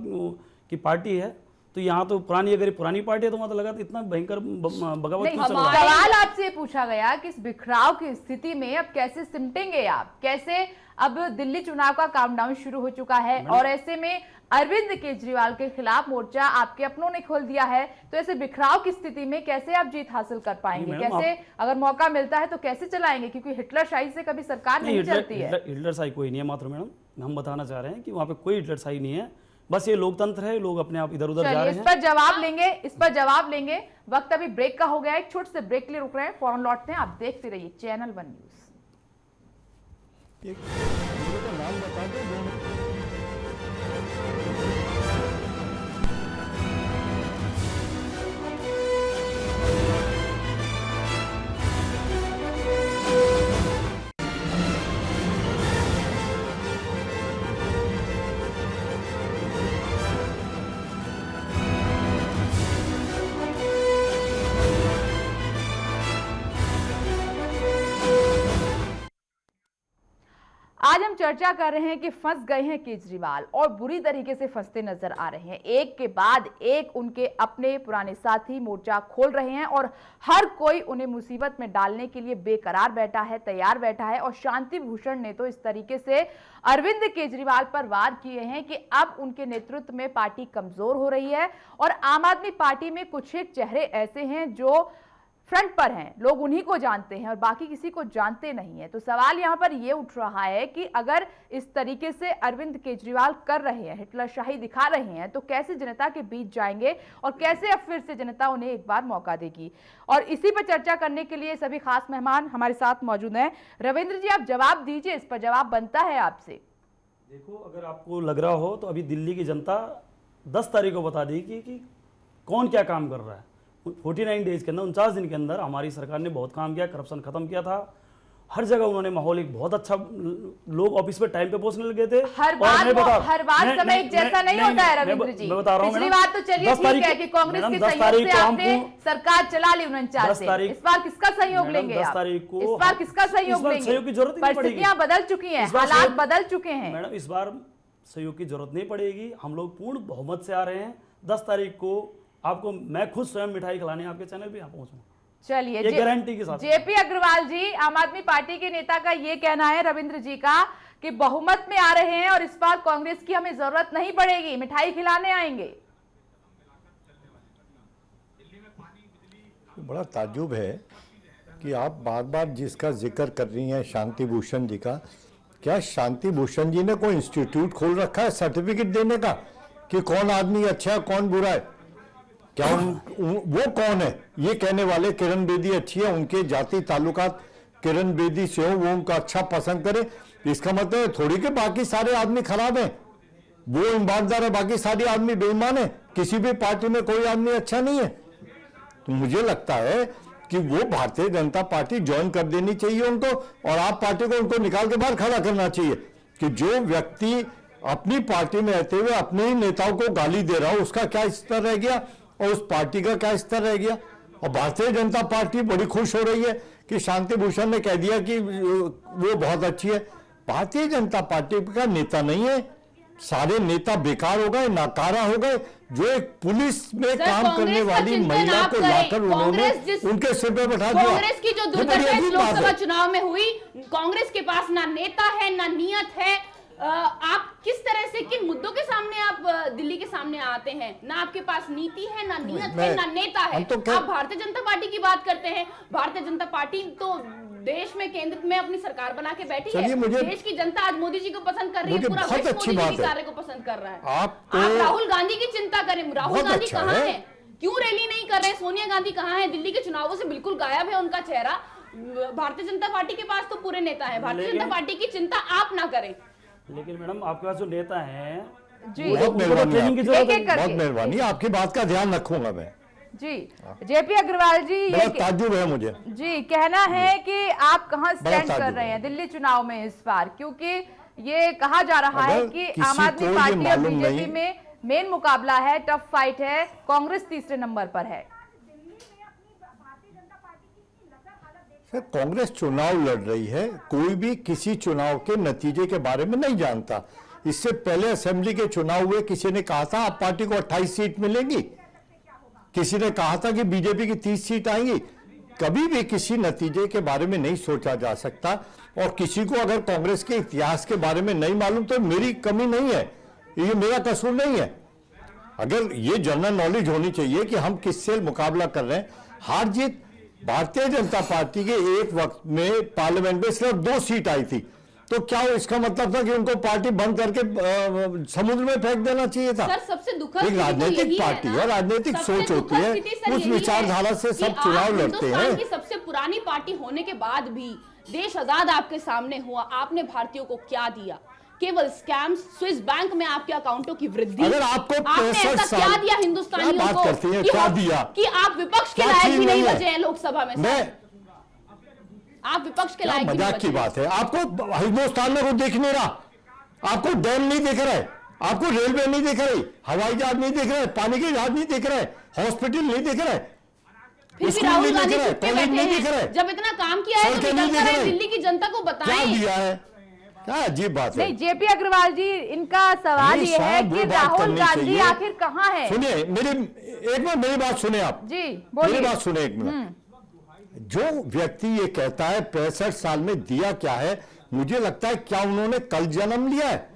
S3: की पार्टी है, तो यहाँ तो पुरानी, अगर पुरानी पार्टी है तो वहाँ तो लगा इतना भयंकर बगावत क्यों चल रहा है?
S1: सवाल आपसे पूछा गया कि इस बिखराव की स्थिति में अब कैसे सिमटेंगे आप, कैसे? अब दिल्ली चुनाव का काउंटडाउन शुरू हो चुका है और ऐसे में अरविंद केजरीवाल के खिलाफ मोर्चा आपके अपनों ने खोल दिया है, तो ऐसे बिखराव की स्थिति में कैसे आप जीत हासिल कर पाएंगे? कैसे, अगर मौका मिलता है तो कैसे चलाएंगे? क्योंकि हिटलरशाही से कभी सरकार नहीं चलती है।
S3: हिटलरशाही कोई नहीं है मात्र मैडम, हम बताना चाह रहे हैं कि वहाँ पे कोई हिटलरशाही नहीं है, बस ये लोकतंत्र है, लोग अपने आप इधर उधर जा रहे हैं।
S1: इस पर जवाब लेंगे। वक्त अभी ब्रेक का हो गया है, एक छोटे से ब्रेक के लिए रुक रहे हैं, फौरन लौटते हैं। आप देखते रहिए चैनल 1 न्यूज।
S4: नाम बता दो।
S1: आज हम चर्चा कर रहे हैं कि फंस गए हैं केजरीवाल और बुरी तरीके से फंसते नजर आ रहे हैं। एक के बाद एक उनके अपने पुराने साथी मोर्चा खोल रहे हैं और हर कोई उन्हें मुसीबत में डालने के लिए बेकरार बैठा है, तैयार बैठा है। और शांति भूषण ने तो इस तरीके से अरविंद केजरीवाल पर वार किए हैं कि अब उनके नेतृत्व में पार्टी कमजोर हो रही है और आम आदमी पार्टी में कुछ एक चेहरे ऐसे हैं जो फ्रंट पर हैं, लोग उन्हीं को जानते हैं और बाकी किसी को जानते नहीं है। तो सवाल यहां पर यह उठ रहा है कि अगर इस तरीके से अरविंद केजरीवाल कर रहे हैं, हिटलरशाही दिखा रहे हैं, तो कैसे जनता के बीच जाएंगे और कैसे अब फिर से जनता उन्हें एक बार मौका देगी? और इसी पर चर्चा करने के लिए सभी खास मेहमान हमारे साथ मौजूद हैं। रविंद्र जी, आप जवाब दीजिए, इस पर जवाब बनता है आपसे।
S3: देखो, अगर आपको लग रहा हो तो अभी दिल्ली की जनता 10 तारीख को बता देगी कि कौन क्या काम कर रहा है। 49 डेज के अंदर, 49 दिन के अंदर हमारी सरकार ने बहुत काम किया, करप्शन खत्म किया था हर जगह उन्होंने माहौल एक बहुत अच्छा, लोग ऑफिस पे टाइम पे पहुंचने लगे थे।
S1: हर बार समय एक जैसा नहीं होता है रविंद्र जी।
S3: मैं बता रहा हूँ,
S1: पिछली बार तो चलिए ठीक है कि कांग्रेस के सहयोग से आपने सरकार चला ली 49 से। इस बार किसका सहयोग लेंगे आप?
S3: 10 तारीख को
S1: इस बार किसका सहयोग लेंगे?
S3: सहयोग की जरूरत नहीं पड़ेगी,
S1: परिस्थितियां बदल चुकी हैं, हालात बदल चुके हैं
S3: मैडम। इस बार सहयोग की जरूरत नहीं पड़ेगी, हम लोग पूर्ण बहुमत से आ रहे हैं। 10 तारीख को आपको मैं खुद स्वयं मिठाई खिलाने आपके चैनल पे यहाँ पहुंचूंगा।
S1: चलिए,
S3: ये गारंटी के साथ।
S1: जेपी अग्रवाल जी, आम आदमी पार्टी के नेता का ये कहना है रविंद्र जी का कि बहुमत में आ रहे हैं और इस बार कांग्रेस की हमें जरूरत नहीं पड़ेगी, मिठाई खिलाने आएंगे।
S4: बड़ा ताज्जुब है कि आप बार बार जिसका जिक्र कर रही हैं शांति भूषण जी का, क्या शांति भूषण जी ने कोई इंस्टीट्यूट खोल रखा है सर्टिफिकेट देने का कि कौन आदमी अच्छा है कौन बुरा है? क्या वो कौन है ये कहने वाले? किरण बेदी अच्छी है, उनके जाति ताल्लुकात किरण बेदी से हो, वो उनका अच्छा पसंद करे, इसका मतलब थोड़ी कि बाकी सारे आदमी खराब हैं। वो ईमानदार है, बाकी सारे आदमी बेईमान है। किसी भी पार्टी में कोई आदमी अच्छा नहीं है। तो मुझे लगता है कि वो भारतीय जनता पार्टी ज्वाइन कर देनी चाहिए उनको, और आप पार्टी को उनको निकाल के बाहर खड़ा करना चाहिए कि जो व्यक्ति अपनी पार्टी में रहते हुए अपने ही नेताओं को गाली दे रहा हो, उसका क्या स्तर रह गया और उस पार्टी का क्या स्तर रह गया। और भारतीय जनता पार्टी बड़ी खुश हो रही है कि शांति भूषण ने कह दिया कि वो बहुत अच्छी है। भारतीय जनता पार्टी का नेता नहीं है, सारे नेता बेकार हो गए, नाकारा हो गए। जो एक पुलिस में काम करने वाली महिला को लाकर उन्होंने उनके सिर पे बैठा दिया।
S5: कांग्रेस की जो दुर्दशा लोकसभा चुनाव में हुई, कांग्रेस के पास ना नेता है ना नियत है। आप किस तरह से किन मुद्दों के सामने आप दिल्ली के सामने आते हैं? ना आपके पास नीति है, ना नियत है, ना नेता है। आप भारतीय जनता पार्टी की बात करते हैं। भारतीय जनता पार्टी तो देश में केंद्र में अपनी सरकार बना के बैठी है। देश की जनता आज मोदी जी को पसंद कर रही है, पूरा विश्व मोदी जी के कार्य को पसंद कर रहा है। आप राहुल गांधी की चिंता करें। राहुल गांधी कहाँ है? क्यों रैली नहीं कर रहे? सोनिया गांधी कहाँ है? दिल्ली के चुनावों से बिल्कुल गायब है उनका चेहरा। भारतीय जनता पार्टी के पास तो पूरे नेता है। भारतीय जनता पार्टी की चिंता आप ना करें।
S3: लेकिन मैडम आपके पास जो नेता हैं,
S4: बहुत मेहरबानी, आपकी बात का ध्यान रखूंगा मैं
S1: जी। जेपी अग्रवाल जी, ये
S4: ताज्जुब है मुझे
S1: जी, कहना है कि आप कहां स्टैंड कर रहे हैं दिल्ली चुनाव में इस बार, क्योंकि ये कहा जा रहा है कि आम आदमी पार्टी और बीजेपी में मेन मुकाबला है, टफ फाइट है, कांग्रेस तीसरे नंबर पर है।
S4: सर, कांग्रेस चुनाव लड़ रही है, कोई भी किसी चुनाव के नतीजे के बारे में नहीं जानता। इससे पहले असेंबली के चुनाव हुए, किसी ने कहा था आप पार्टी को 28 सीट मिलेंगी, किसी ने कहा था कि बीजेपी की 30 सीट आएंगी। कभी भी किसी नतीजे के बारे में नहीं सोचा जा सकता, और किसी को अगर कांग्रेस के इतिहास के बारे में नहीं मालूम तो मेरी कमी नहीं है, ये मेरा कसूर नहीं है। अगर ये जनरल नॉलेज होनी चाहिए कि हम किससे मुकाबला कर रहे हैं। हार जीत भारतीय जनता पार्टी के एक वक्त में पार्लियामेंट में सिर्फ 2 सीट आई थी, तो क्या इसका मतलब था कि उनको पार्टी बंद करके समुद्र में फेंक देना चाहिए था?
S5: सर, सबसे दुखद
S4: एक राजनीतिक पार्टी है, राजनीतिक सोच होती है, उस विचारधारा से सब चुनाव लड़ते हैं।
S5: की सबसे पुरानी पार्टी होने के बाद भी देश आजाद आपके सामने हुआ, आपने भारतीयों को क्या दिया? केवल स्कैम्स, स्विस बैंक में आपके अकाउंटों की वृद्धि।
S4: अगर आपको
S5: आपने ऐसा क्या दिया हिंदुस्तानियों को
S4: क्या दिया
S5: कि आप विपक्ष के लायक भी नहीं बचे हैं लोकसभा में? आप विपक्ष के लायक
S4: मजाक की बात है। आपको हिंदुस्तान में कुछ दिख नहीं रहा, आपको डैम नहीं दिख रहा है, आपको रेलवे नहीं दिख रही, हवाई जहाज नहीं दिख रहे, पानी के जहाज नहीं दिख रहे, हॉस्पिटल नहीं दिख रहे,
S5: फिर भी राहुल गांधी चुप के बैठे हैं। जब इतना काम किया है तो निकल कर दिल्ली की जनता को बताएं
S4: क्या दिया है। क्या अजीब बात है।
S1: नहीं, जेपी अग्रवाल जी, इनका सवाल ये है कि राहुल गांधी आखिर कहाँ है?
S4: सुनिए मेरी बात सुने आप
S1: जी, बोलिए।
S4: मेरी बात सुने एक मिनट। जो व्यक्ति ये कहता है 65 साल में दिया क्या है, मुझे लगता है क्या उन्होंने कल जन्म लिया है?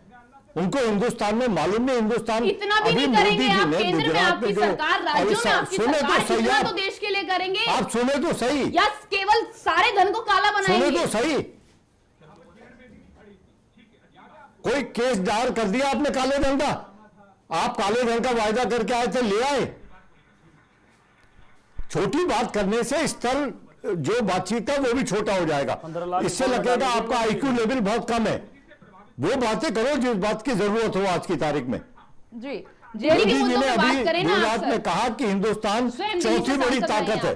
S4: उनको हिंदुस्तान में मालूम नहीं। हिंदुस्तान
S5: इतना भी नहीं करेंगे आप, केंद्र में आपकी सरकार, राज्यों में आपकी सरकार, इतना तो देश के लिए करेंगे।
S4: आप सुने तो सही,
S5: या केवल सारे धन को काला बनाएंगे?
S4: सुने तो सही। कोई केस दायर कर दिया आपने काले धन का? आप काले धन का वायदा करके आए थे, ले आए। छोटी बात करने से स्तर जो बातचीत है वो भी छोटा हो जाएगा। इससे लगेगा आपका आईक्यू लेवल बहुत कम है। वो बातें करो जिस बात की जरूरत हो आज की तारीख में।
S1: जी,
S4: मोदी जी ने अभी गुजरात में कहा कि हिंदुस्तान चौथी बड़ी ताकत है।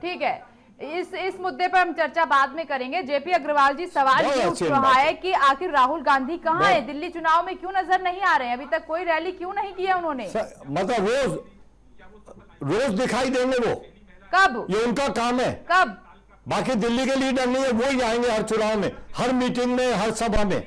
S1: ठीक है, इस मुद्दे पर हम चर्चा बाद में करेंगे। जेपी अग्रवाल जी, सवाल ये उठ रहा है कि आखिर राहुल गांधी कहाँ है, दिल्ली चुनाव में क्यों नजर नहीं आ रहे हैं, अभी तक कोई रैली क्यों नहीं किया उन्होंने?
S4: मतलब रोज दिखाई देंगे वो,
S1: कब?
S4: ये उनका काम है।
S1: कब?
S4: बाकी दिल्ली के लीडर नहीं है, वो ही आएंगे हर चुनाव में, हर मीटिंग में, हर सभा में।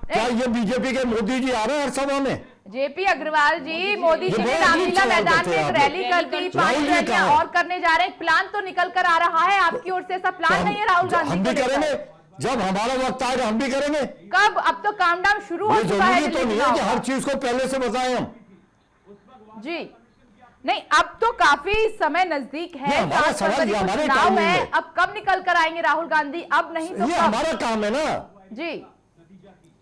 S4: क्या ये बीजेपी के मोदी जी आ रहे हैं हर सभा में?
S1: जेपी अग्रवाल जी, मोदी जी ने रामलीला मैदान में एक रैली कर दी, 5 रैलियां और करने जा रहे हैं, प्लान तो निकल कर आ रहा है आपकी ओर से, ऐसा प्लान नहीं है राहुल गांधी?
S4: हम भी करेंगे, जब हमारा वक्त आएगा हम भी करेंगे।
S1: कब? अब तो काम डाउन शुरू हो चुका है।
S4: तो नहीं है कि हर चीज को पहले से बताएं हम
S1: जी, नहीं, अब तो काफी समय नजदीक है,
S4: चुनाव
S1: है, अब कब निकल कर आएंगे राहुल गांधी? अब नहीं तो
S4: ये हमारा काम है ना
S1: जी,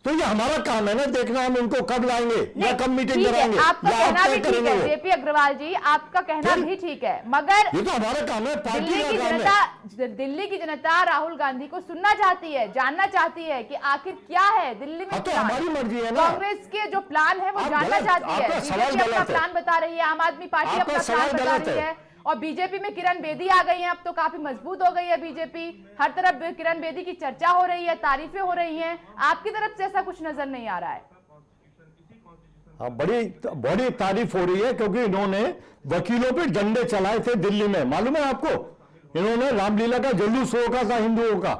S4: तो ये हमारा काम है ना देखना हम उनको कब लाएंगे या कब मीटिंग कराएंगे।
S1: आपका कहना भी ठीक है जेपी अग्रवाल जी, आपका कहना भी ठीक है, मगर
S4: ये तो हमारा काम है, पार्टी का काम है।
S1: दिल्ली की जनता राहुल गांधी को सुनना चाहती है, जानना चाहती है कि आखिर क्या है दिल्ली में।
S4: तो हमारी मर्जी है ना,
S1: कांग्रेस के जो प्लान है वो जानना चाहती है, बीजेपी अपना प्लान बता रही है, आम आदमी पार्टी अपना प्लान बता रही है, और बीजेपी में किरण बेदी आ गई हैं, अब तो काफी मजबूत हो गई है बीजेपी, हर तरफ किरण बेदी की चर्चा हो रही है, तारीफें हो रही हैं, आपकी तरफ से ऐसा कुछ नजर नहीं आ रहा है?
S4: हाँ, बड़ी तारीफ हो रही है, क्योंकि इन्होंने वकीलों पे डंडे चलाए थे दिल्ली में, मालूम है आपको? इन्होंने रामलीला का जुलूस रोका था हिंदुओं का,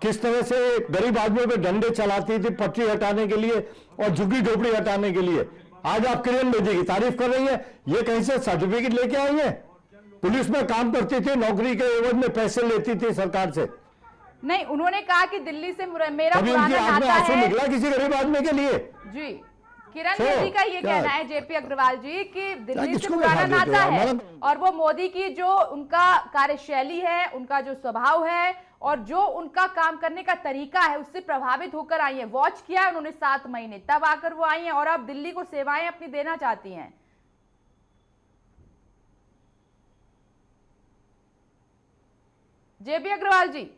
S4: किस तरह से गरीब आदमियों पे डंडे चलाती थी पटरी हटाने के लिए और झुग्गी झोपड़ी हटाने के लिए। आज आप किरण बेदी की तारीफ कर रही है, ये कहीं से सर्टिफिकेट लेके आई है? पुलिस में काम करती थी, नौकरी के एवज में पैसे लेती थी सरकार से।
S1: नहीं, उन्होंने कहा कि दिल्ली से मेरा पुराना नाता है।
S4: निकला किसी गरीब आदमी के लिए?
S1: जी, किरण बेदी का ये कहना है जेपी अग्रवाल जी कि दिल्ली से पुराना नाता है, और वो मोदी की जो उनका कार्यशैली है, उनका जो स्वभाव है और जो उनका काम करने का तरीका है उससे प्रभावित होकर आई है, वॉच किया है उन्होंने 7 महीने, तब आकर वो आई हैं और अब दिल्ली को सेवाएं अपनी देना चाहती हैं। जेपी अग्रवाल जी,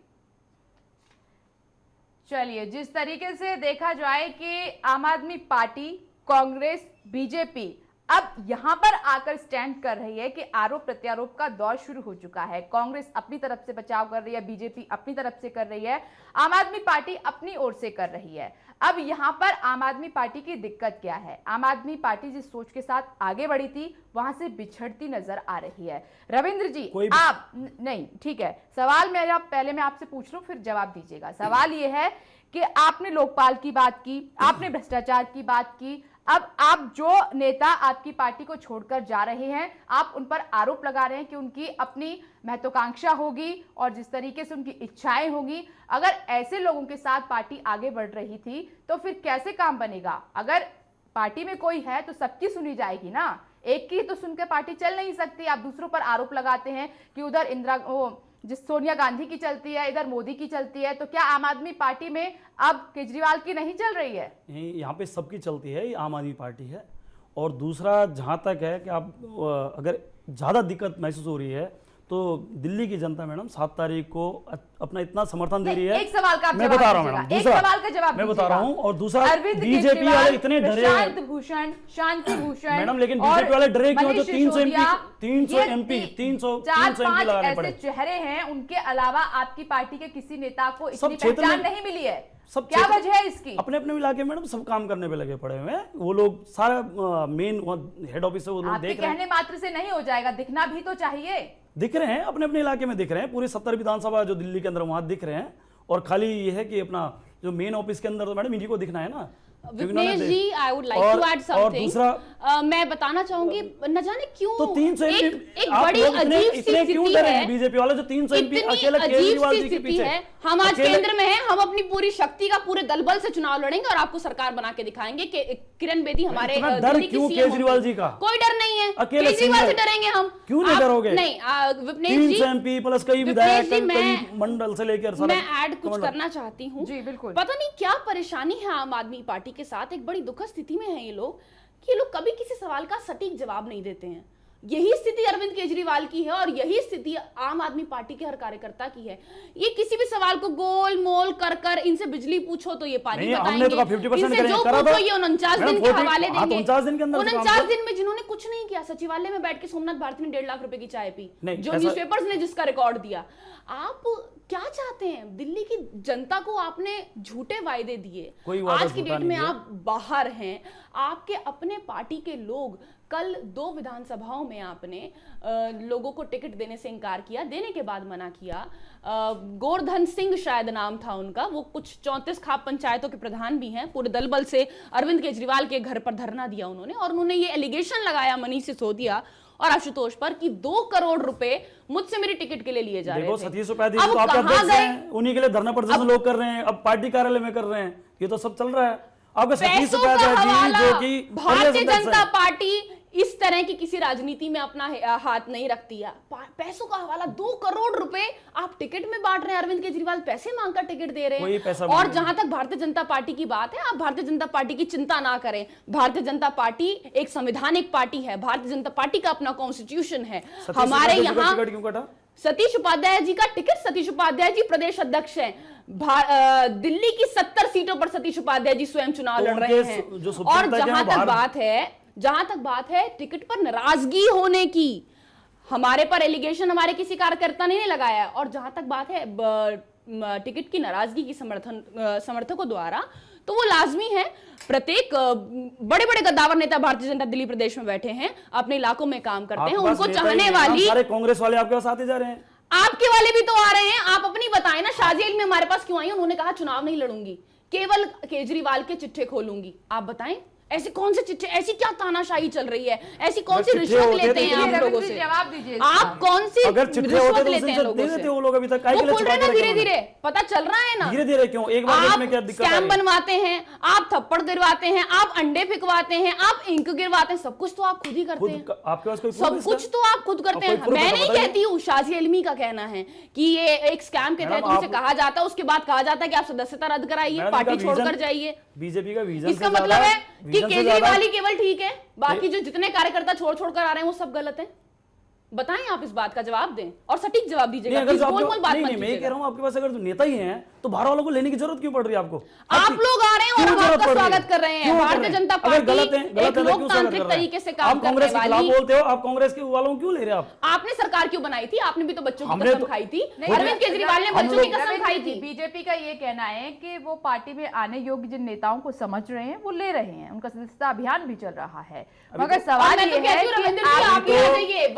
S1: चलिए, जिस तरीके से देखा जाए कि आम आदमी पार्टी, कांग्रेस, बीजेपी अब यहां पर आकर स्टैंड कर रही है कि आरोप प्रत्यारोप का दौर शुरू हो चुका है, कांग्रेस अपनी तरफ से बचाव कर रही है, बीजेपी अपनी तरफ से कर रही है, आम आदमी पार्टी अपनी ओर से कर रही है। अब यहां पर आम आदमी पार्टी की दिक्कत क्या है? आम आदमी पार्टी जिस सोच के साथ आगे बढ़ी थी वहां से बिछड़ती नजर आ रही है। रविंद्र जी, आप नहीं, ठीक है, सवाल पहले मैं आपसे पूछ लूं फिर जवाब दीजिएगा। सवाल यह है कि आपने लोकपाल की बात की, आपने भ्रष्टाचार की बात की, अब आप जो नेता आपकी पार्टी को छोड़कर जा रहे हैं, आप उन पर आरोप लगा रहे हैं कि उनकी अपनी महत्वाकांक्षा होगी और जिस तरीके से उनकी इच्छाएं होंगी, अगर ऐसे लोगों के साथ पार्टी आगे बढ़ रही थी तो फिर कैसे काम बनेगा? अगर पार्टी में कोई है तो सबकी सुनी जाएगी ना, एक की तो सुनकर पार्टी चल नहीं सकती। आप दूसरों पर आरोप लगाते हैं कि उधर जिस सोनिया गांधी की चलती है, इधर मोदी की चलती है, तो क्या आम आदमी पार्टी में अब केजरीवाल की नहीं चल रही है?
S3: यहाँ पे सबकी चलती है, ये आम आदमी पार्टी है। और दूसरा, जहाँ तक है कि आप अगर ज़्यादा दिक्कत महसूस हो रही है तो दिल्ली की जनता मैडम 7 तारीख को अपना इतना समर्थन दे रही है।
S1: एक सवाल का
S3: मैं बता रहा हूँ मैडम,
S1: एक सवाल का जवाब
S3: मैं बता रहा हूँ। और दूसरा, बीजेपी वाले इतने डरे
S1: हैं, शांति भूषण
S3: मैडम, लेकिन बीजेपी वाले डरे क्यों? जो 300 एमपी 300 लगाने पड़े।
S1: ऐसे चेहरे हैं, उनके अलावा आपकी पार्टी के किसी नेता को इतनी पहचान नहीं मिली है, सब क्या वजह है इसकी?
S3: अपने अपने इलाके में मैडम सब काम करने पे लगे पड़े हुए हैं वो लोग, सारा मेन हेड ऑफिस से वो लोग देख रहे हैं।
S1: कहने मात्र से नहीं हो जाएगा, दिखना भी तो चाहिए।
S3: दिख रहे हैं, अपने अपने इलाके में दिख रहे हैं, पूरे 70 विधानसभा जो दिल्ली के अंदर वहां दिख रहे हैं। और खाली ये है कि अपना जो मेन ऑफिस के अंदर तो मैडम इन्हीं को दिखना है ना।
S5: Vipnesh ji, I would like to add something. मैं बताना चाहूंगी, न जाने क्यों
S3: तो 300
S5: एक बड़ी अजीब सी स्थिति है
S3: बीजेपी वाले, जो 300 एमपी अकेला केजरीवाल जी के पीछे
S5: है। हम आज केंद्र में हैं, हम अपनी पूरी शक्ति का पूरे दल बल से चुनाव लड़ेंगे और आपको सरकार बना के दिखाएंगे। किरण बेदी हमारे
S3: डर क्यों केजरीवाल जी का?
S5: कोई डर नहीं है,
S3: अकेले
S5: केजरीवाल से डरेंगे हम।
S3: क्यों नहीं डरोगे?
S5: नहीं, विपनेश जी,
S3: 300 एमपी प्लस कई विधायक, कई मंडल से लेकर
S5: मैं ऐड कुछ करना चाहती हूँ।
S1: जी बिल्कुल।
S5: पता नहीं क्या परेशानी है आम आदमी पार्टी के साथ, एक बड़ी दुखद स्थिति में है ये लोग कि ये लोग कभी किसी सवाल का सटीक जवाब नहीं देते हैं। यही स्थिति अरविंद केजरीवाल की है और यही स्थिति आम आदमी पार्टी के हर कार्यकर्ता की है। ये किसी भी सवाल को गोल मोल कर कर इनसे बिजली पूछो तो ये पानी बताएंगे, इनसे जो पूछो ये 49 दिन के हवाले देंगे। 49 दिन में जिन्होंने कुछ नहीं किया, सचिवालय में बैठ के सोमनाथ भारती ने 1.5 लाख रुपए की चाय पी, जो न्यूज़पेपर्स ने जिसका रिकॉर्ड दिया। आप क्या चाहते हैं? दिल्ली की जनता को आपने झूठे वायदे दिए। आज की डेट में आप बाहर हैं, आपके अपने पार्टी के लोग, कल 2 विधानसभाओं में आपने लोगों को टिकट देने से इनकार किया, देने के बाद मना किया। गोवर्धन सिंह शायद नाम था उनका, वो कुछ 34 खाप पंचायतों के प्रधान भी हैं, पूरे दल बल से अरविंद केजरीवाल के घर पर धरना दिया उन्होंने और उन्होंने ये एलिगेशन लगाया मनीष सिसोदिया और आशुतोष पर कि 2 करोड़ रुपए मुझसे मेरी टिकट के लिए लिए जा रहे थे।
S3: सतीश उपाध्याय तो आपके अध्यक्ष हैं, उन्हीं के लिए धरना प्रदर्शन लोग कर रहे हैं, अब पार्टी कार्यालय में कर रहे हैं, ये तो सब चल रहा है। आपके सतीश उपाध्याय जी जो कि
S5: भारतीय जनता पार्टी इस तरह की किसी राजनीति में अपना हाथ नहीं रखती है। पैसों का हवाला 2 करोड़ रुपए आप टिकट में बांट रहे हैं, अरविंद केजरीवाल पैसे मांगकर टिकट दे रहे हैं। और जहां तक भारतीय जनता पार्टी की बात है, आप भारतीय जनता पार्टी की चिंता ना करें। भारतीय जनता पार्टी एक संवैधानिक पार्टी है, भारतीय जनता पार्टी का अपना कॉन्स्टिट्यूशन है। हमारे यहाँ सतीश उपाध्याय जी का टिकट, सतीश उपाध्याय जी प्रदेश अध्यक्ष हैं, दिल्ली की 70 सीटों पर सतीश उपाध्याय जी स्वयं चुनाव लड़ रहे हैं। और जहां तक बात है टिकट पर नाराजगी होने की, हमारे पर एलिगेशन हमारे किसी कार्यकर्ता ने नहीं लगाया। और जहां तक बात है टिकट की नाराजगी की समर्थकों द्वारा, तो वो लाजमी है। प्रत्येक बड़े बड़े गद्दावर नेता भारतीय जनता दिल्ली प्रदेश में बैठे हैं, अपने इलाकों में काम करते हैं, उनको चाहने वाली
S3: सारे कांग्रेस वाले आपके पास आते जा रहे हैं,
S5: आपके वाले भी तो आ रहे हैं। आप अपनी बताएं ना, शाहजेल में हमारे पास क्यों आई? उन्होंने कहा चुनाव नहीं लड़ूंगी, केवल केजरीवाल के चिट्ठे खोलूंगी। आप बताएं ऐसे कौन से चिट्ठे, ऐसी क्या तानाशाही चल रही है, ऐसी कौन सी रिश्वत लेते हैं आप लोगों से? जवाब दीजिए, आप कौन सी रिश्वत लेते हैं लोगों से? वो लोग अभी तक वो खुल रहे ना, धीरे धीरे पता चल रहा है ना।
S3: धीरे धीरे क्यों? एक बार में क्या दिक्कत है?
S5: स्कैम बनवाते हैं, आप थप्पड़ गिरवाते हैं, आप अंडे फिकवाते हैं, आप इंक गिरवाते हैं, सब कुछ तो आप खुद ही करते हैं।
S3: आपके पास कोई
S5: सब कुछ तो आप खुद करते हैं। मैं नहीं कहती हूँ, शाजिया इल्मी का कहना है कि ये एक स्कैम के तहत उनसे कहा जाता है, उसके बाद कहा जाता है कि आप सदस्यता रद्द कराइए, पार्टी छोड़कर जाइए।
S3: बीजेपी का विजन,
S5: इसका मतलब है कि केजरीवाल ही केवल ठीक है, बाकी जो जितने कार्यकर्ता छोड़ छोड़ कर आ रहे हैं वो सब गलत हैं। बताएं, आप इस बात का जवाब दें और सटीक जवाब दीजिएगा। मैं
S3: कह रहा हूं आपके पास अगर नेता ही हैं तो बाहर वालों को लेने की जरूरत क्यों पड़ रही है आपको?
S5: आप लोग आ रहे हैं और हम आपका स्वागत कर रहे हैं। भारतीय जनता पार्टी एक लोकतांत्रिक तरीके से काम करने वाली।
S3: आप कांग्रेस के खिलाफ बोलते हो, आप कांग्रेस के वालों क्यों ले रहे हो?
S5: आपने सरकार क्यों बनाई थी? आपने भी तो बच्चों की कसम खाई थी। अरविंद केजरीवाल ने बच्चों की कसम खाई थी।
S1: बीजेपी का ये कहना है कि वो पार्टी में आने योग्य जिन नेताओं को समझ रहे हैं वो ले रहे हैं, उनका सदस्यता अभियान भी चल रहा है। मगर सवाल ये है कि
S5: रविंद्र जी आप ये बताइए,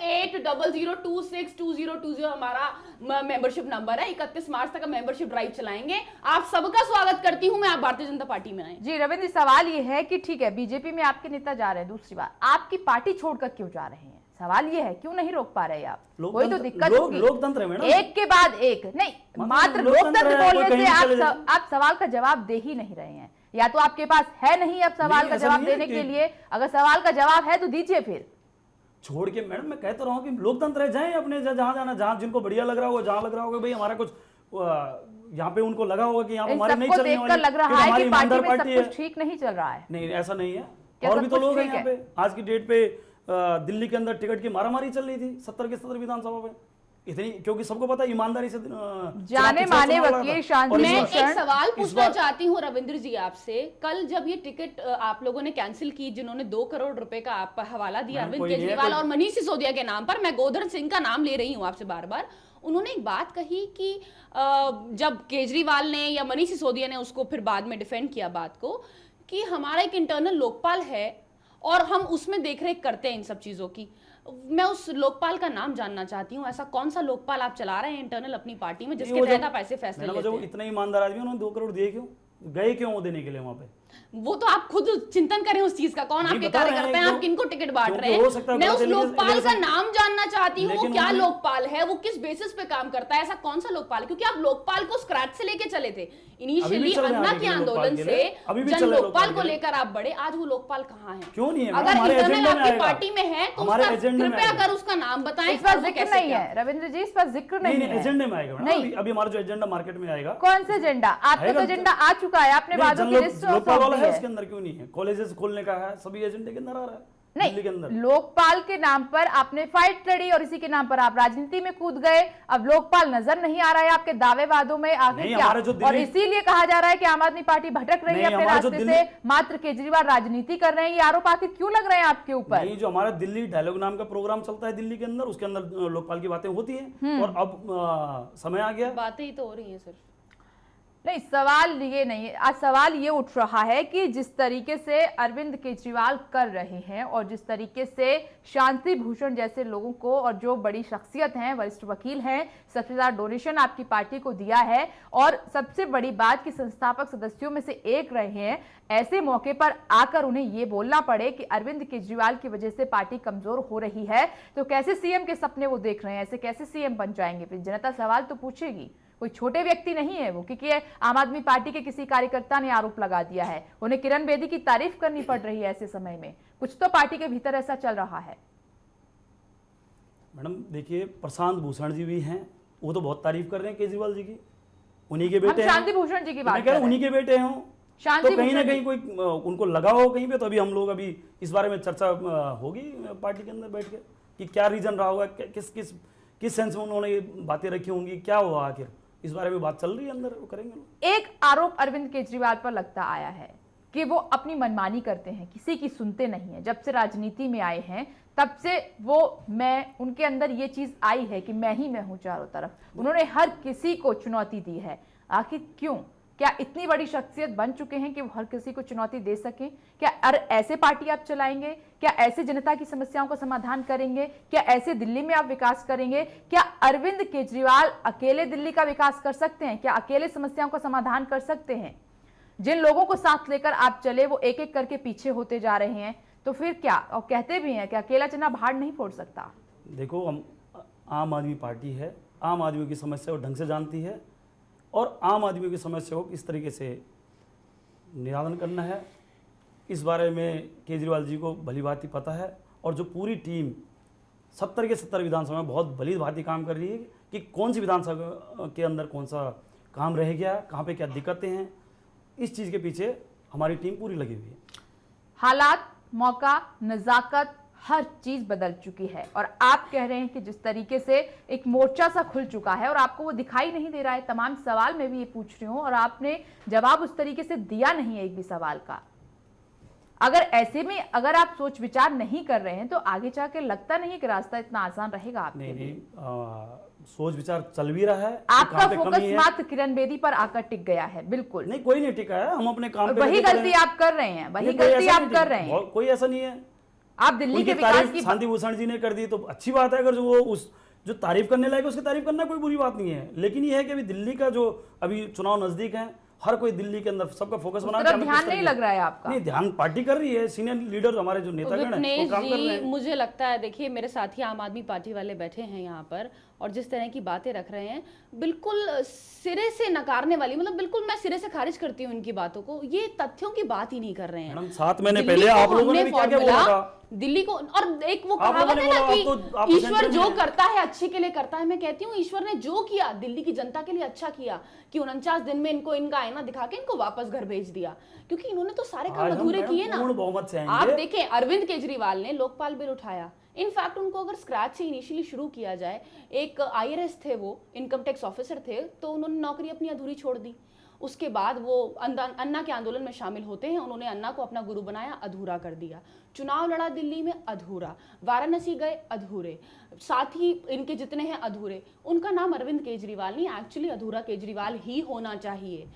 S5: 1800262020 हमारा मेंबरशिप नंबर है। 31 मार्च तक मेंबरशिप ड्राइव चलाएंगे। आप सबका स्वागत करती हूं मैं, आप भारतीय जनता पार्टी में आए।
S1: जी रविंद्र, सवाल ये है कि ठीक है बीजेपी में आपके नेता जा रहे हैं, दूसरी बात आपकी पार्टी छोड़कर क्यों जा रहे हैं? सवाल ये है क्यों नहीं रोक पा रहे आप? कोई तो दिक्कत होगी।
S3: लोकतंत्र है मैडम,
S1: एक के बाद एक नहीं, मात्र लोकतंत्र बोलने से आप सवाल का जवाब दे ही नहीं रहे हैं। या तो आपके पास है नहीं अब सवाल का जवाब देने के लिए, अगर सवाल का जवाब है तो दीजिए फिर।
S3: छोड़ के मैडम मैं कहता रहा हूँ कि लोकतंत्र है, जाए अपने जहां जाना, जहां जिनको बढ़िया लग रहा होगा, जहां लग रहा होगा भाई हमारा कुछ यहाँ पे उनको लगा होगा कि यहाँ हमारे नहीं चल रही है,
S1: लग रहा है कि पार्टी में सब कुछ ठीक नहीं चल रहा है।
S3: नहीं, ऐसा नहीं है। और भी तो लोग हैं यहाँ पे। आज की डेट पे दिल्ली के अंदर टिकट की मारामारी चल रही थी 70 के 70 विधानसभा में, इतनी, क्योंकि सबको पता है ईमानदारी से
S1: जाने माने वकील शांति।
S5: मैं एक सवाल पूछना चाहती हूँ रविंद्र जी आपसे, कल जब ये टिकट आप लोगों ने कैंसिल की, जिन्होंने 2 करोड़ रुपए का आप हवाला दिया अरविंद केजरीवाल और मनीष सिसोदिया के नाम पर, मैं गोवर्धन सिंह का नाम ले रही हूँ आपसे बार बार, उन्होंने एक बात कही कि जब केजरीवाल ने या मनीष सिसोदिया ने उसको फिर बाद में डिफेंड किया बात को, कि हमारा एक इंटरनल लोकपाल है और हम उसमें देखरेख करते हैं इन सब चीजों की। मैं उस लोकपाल का नाम जानना चाहती हूँ। ऐसा कौन सा लोकपाल आप चला रहे हैं इंटरनल अपनी पार्टी में, जिसके तहत आप ऐसे फैसले लेते हैं?
S3: इतना ईमानदार आदमी, उन्होंने 2 करोड़ दिए क्यों, गए क्यों वो देने के लिए वहां पे?
S5: वो तो आप खुद चिंतन करें उस चीज का, कौन आपके कार्यकर्ता हैं, आप किनको टिकट बांट रहे हैं। मैं उस लोकपाल का नाम जानना चाहती हूँ, वो क्या लोकपाल है, वो किस बेसिस पे काम करता है, ऐसा कौन सा लोकपाल है? क्योंकि आप लोकपाल को स्क्रैच से लेके चले थे इनिशियली, अन्ना के आंदोलन से जन लोकपाल को लेकर आप बढ़े। आज वो लोकपाल कहाँ है?
S3: क्यों नहीं है?
S5: अगर इंटरनल आपकी पार्टी में है तो कृपया कर उसका नाम बताएं।
S1: इस पर जिक्र नहीं है रविंद्र जी, इस पर जिक्र नहीं है।
S3: एजेंडे में आएगा नहीं, अभी हमारा जो एजेंडा मार्केट में आएगा।
S1: कौन सा एजेंडा? आपका तो एजेंडा आ चुका है, आपने वादों की लिस्ट
S3: लोकपाल वाला है, उसके अंदर क्यों नहीं है? कॉलेजेस खोलने का है, सभी एजेंडे के अंदर आ रहा है। दिल्ली के अंदर।
S1: लोकपाल के नाम पर आपने फाइट लड़ी और इसी के नाम पर आप राजनीति में कूद गए। अब लोकपाल नजर नहीं आ रहा है आपके दावे वादों में, आखिर क्या? और इसीलिए कहा जा रहा है कि आम आदमी पार्टी भटक रही है अपने रास्ते से, मात्र केजरीवाल राजनीति कर रहे हैं। ये आरोप आखिर क्यों लग रहे हैं आपके ऊपर?
S3: नहीं, जो हमारा दिल्ली डायलॉग नाम का प्रोग्राम चलता है दिल्ली के अंदर, उसके अंदर लोकपाल की बातें होती हैं और अब समय आ गया,
S5: बातें ही तो हो रही हैं सर।
S1: नहीं, सवाल ये नहीं, आज सवाल ये उठ रहा है कि जिस तरीके से अरविंद केजरीवाल कर रहे हैं और जिस तरीके से शांति भूषण जैसे लोगों को, और जो बड़ी शख्सियत हैं, वरिष्ठ वकील हैं, सबसे ज्यादा डोनेशन आपकी पार्टी को दिया है और सबसे बड़ी बात कि संस्थापक सदस्यों में से एक रहे हैं, ऐसे मौके पर आकर उन्हें ये बोलना पड़े कि अरविंद केजरीवाल की वजह से पार्टी कमजोर हो रही है, तो कैसे सीएम के सपने वो देख रहे हैं? ऐसे कैसे सीएम बन जाएंगे? फिर जनता सवाल तो पूछेगी। कोई छोटे व्यक्ति नहीं है वो, क्योंकि आम आदमी पार्टी के किसी कार्यकर्ता ने आरोप लगा दिया है, उन्हें किरण बेदी की तारीफ करनी पड़ रही है ऐसे समय में। कुछ तो पार्टी के भीतर ऐसा चल रहा है।
S3: मैडम देखिए, प्रशांत भूषण जी भी हैं, वो तो बहुत तारीफ कर रहे हैं केजरीवाल जी की, उन्हीं के बेटे हैं।
S1: शांति भूषण जी की बात
S3: कर रहे हैं, उन्हीं के बेटे हैं। तो कहीं ना कहीं कोई उनको लगा हो कहीं पे, तो अभी हम लोग अभी इस बारे में चर्चा होगी पार्टी के अंदर बैठ के कि क्या रीजन रहा होगा, किस सेंस में उन्होंने ये बातें रखी होंगी, क्या हुआ आखिर, इस बारे में बात चल रही है अंदर, वो करेंगे।
S1: एक आरोप अरविंद केजरीवाल पर लगता आया है कि वो अपनी मनमानी करते हैं, किसी की सुनते नहीं है। जब से राजनीति में आए हैं तब से उनके अंदर ये चीज आई है कि मैं ही मैं हूं चारों तरफ। उन्होंने हर किसी को चुनौती दी है। आखिर क्यों? क्या इतनी बड़ी शख्सियत बन चुके हैं कि वो हर किसी को चुनौती दे सकें? क्या ऐसे पार्टी आप चलाएंगे? क्या ऐसे जनता की समस्याओं का समाधान करेंगे? क्या ऐसे दिल्ली में आप विकास करेंगे? क्या अरविंद केजरीवाल अकेले दिल्ली का विकास कर सकते हैं? क्या अकेले समस्याओं का समाधान कर सकते हैं? जिन लोगों को साथ लेकर आप चले वो एक एक करके पीछे होते जा रहे हैं, तो फिर क्या? और कहते भी हैं कि अकेला चना भाड़ नहीं फोड़ सकता।
S3: देखो, हम आम आदमी पार्टी है, आम आदमी की समस्या को ढंग से जानती है और आम आदमी की समस्या को किस तरीके से निराकरण करना है, इस बारे में केजरीवाल जी को भली भांति पता है। और जो पूरी टीम 70 के 70 विधानसभा में बहुत भली भांति काम कर रही है कि कौन सी विधानसभा के अंदर कौन सा काम रह गया, कहाँ पे क्या दिक्कतें हैं, इस चीज़ के पीछे हमारी टीम पूरी लगी हुई है।
S1: हालात, मौका, नज़ाकत, हर चीज बदल चुकी है और आप कह रहे हैं कि जिस तरीके से एक मोर्चा सा खुल चुका है और आपको वो दिखाई नहीं दे रहा है। तमाम सवाल मैं भी ये पूछ रही हूं और आपने जवाब उस तरीके से दिया नहीं है एक भी सवाल का। अगर ऐसे में अगर आप सोच विचार नहीं कर रहे हैं तो आगे जाके लगता नहीं कि रास्ता इतना आसान रहेगा आपके लिए।
S3: सोच विचार चल भी रहा है।
S1: आपका फोकस मात्र किरण बेदी पर आकर टिक गया है। बिल्कुल
S3: नहीं, कोई नहीं टिका है, हम अपने काम पे
S1: वही गलती आप कर रहे हैं, वही गलती आप कर रहे हैं।
S3: कोई ऐसा नहीं है।
S1: आप दिल्ली के विकास की
S3: शांति भूषण जी ने कर दी तो अच्छी बात है, अगर जो तारीफ करने लायक उसकी तारीफ करना कोई बुरी बात नहीं है। लेकिन ये है कि अभी दिल्ली का जो अभी चुनाव नजदीक है, हर कोई दिल्ली के अंदर सबका फोकस बना
S1: है। ध्यान नहीं लग रहा है आपका?
S3: नहीं, ध्यान पार्टी कर रही है, सीनियर लीडर हमारे जो नेतागण हैं वो काम कर रहे हैं।
S5: मुझे लगता है, देखिए मेरे साथी आम आदमी पार्टी वाले बैठे हैं यहाँ पर और जिस तरह की बातें रख रहे हैं बिल्कुल सिरे से नकारने वाली, मतलब बिल्कुल मैं सिरे से खारिज करती हूँ इनकी बातों को। ये तथ्यों की बात ही नहीं कर रहे हैं।
S3: 7 महीने पहले आप लोगों ने भी क्या बोला था
S5: दिल्ली को, और एक वो कहावत है ना कि ईश्वर जो करता है अच्छे के लिए करता है। मैं कहती हूँ ईश्वर ने जो किया दिल्ली की जनता के लिए अच्छा किया कि 49 दिन में इनका आईना दिखा के इनको वापस घर भेज दिया, क्योंकि इन्होंने तो सारे काम अधूरे किए ना। आप देखें, अरविंद केजरीवाल ने लोकपाल बिल उठाया। इनफैक्ट उनको अगर स्क्रैच से इनिशियली शुरू किया जाए, एक IRS थे, वो इनकम टैक्स ऑफिसर थे, तो उन्होंने नौकरी अपनी अधूरी छोड़ दी। उसके बाद वो अन्ना के आंदोलन में शामिल होते हैं, उन्होंने अन्ना को अपना गुरु बनाया, अधूरा कर दिया। चुनाव लड़ा दिल्ली में, अधूरा। वाराणसी गए, अधूरे। साथ ही इनके जितने हैं अधूरे। उनका नाम अरविंद केजरीवाल नहीं, एक्चुअली अधूरा केजरीवाल ही होना चाहिए।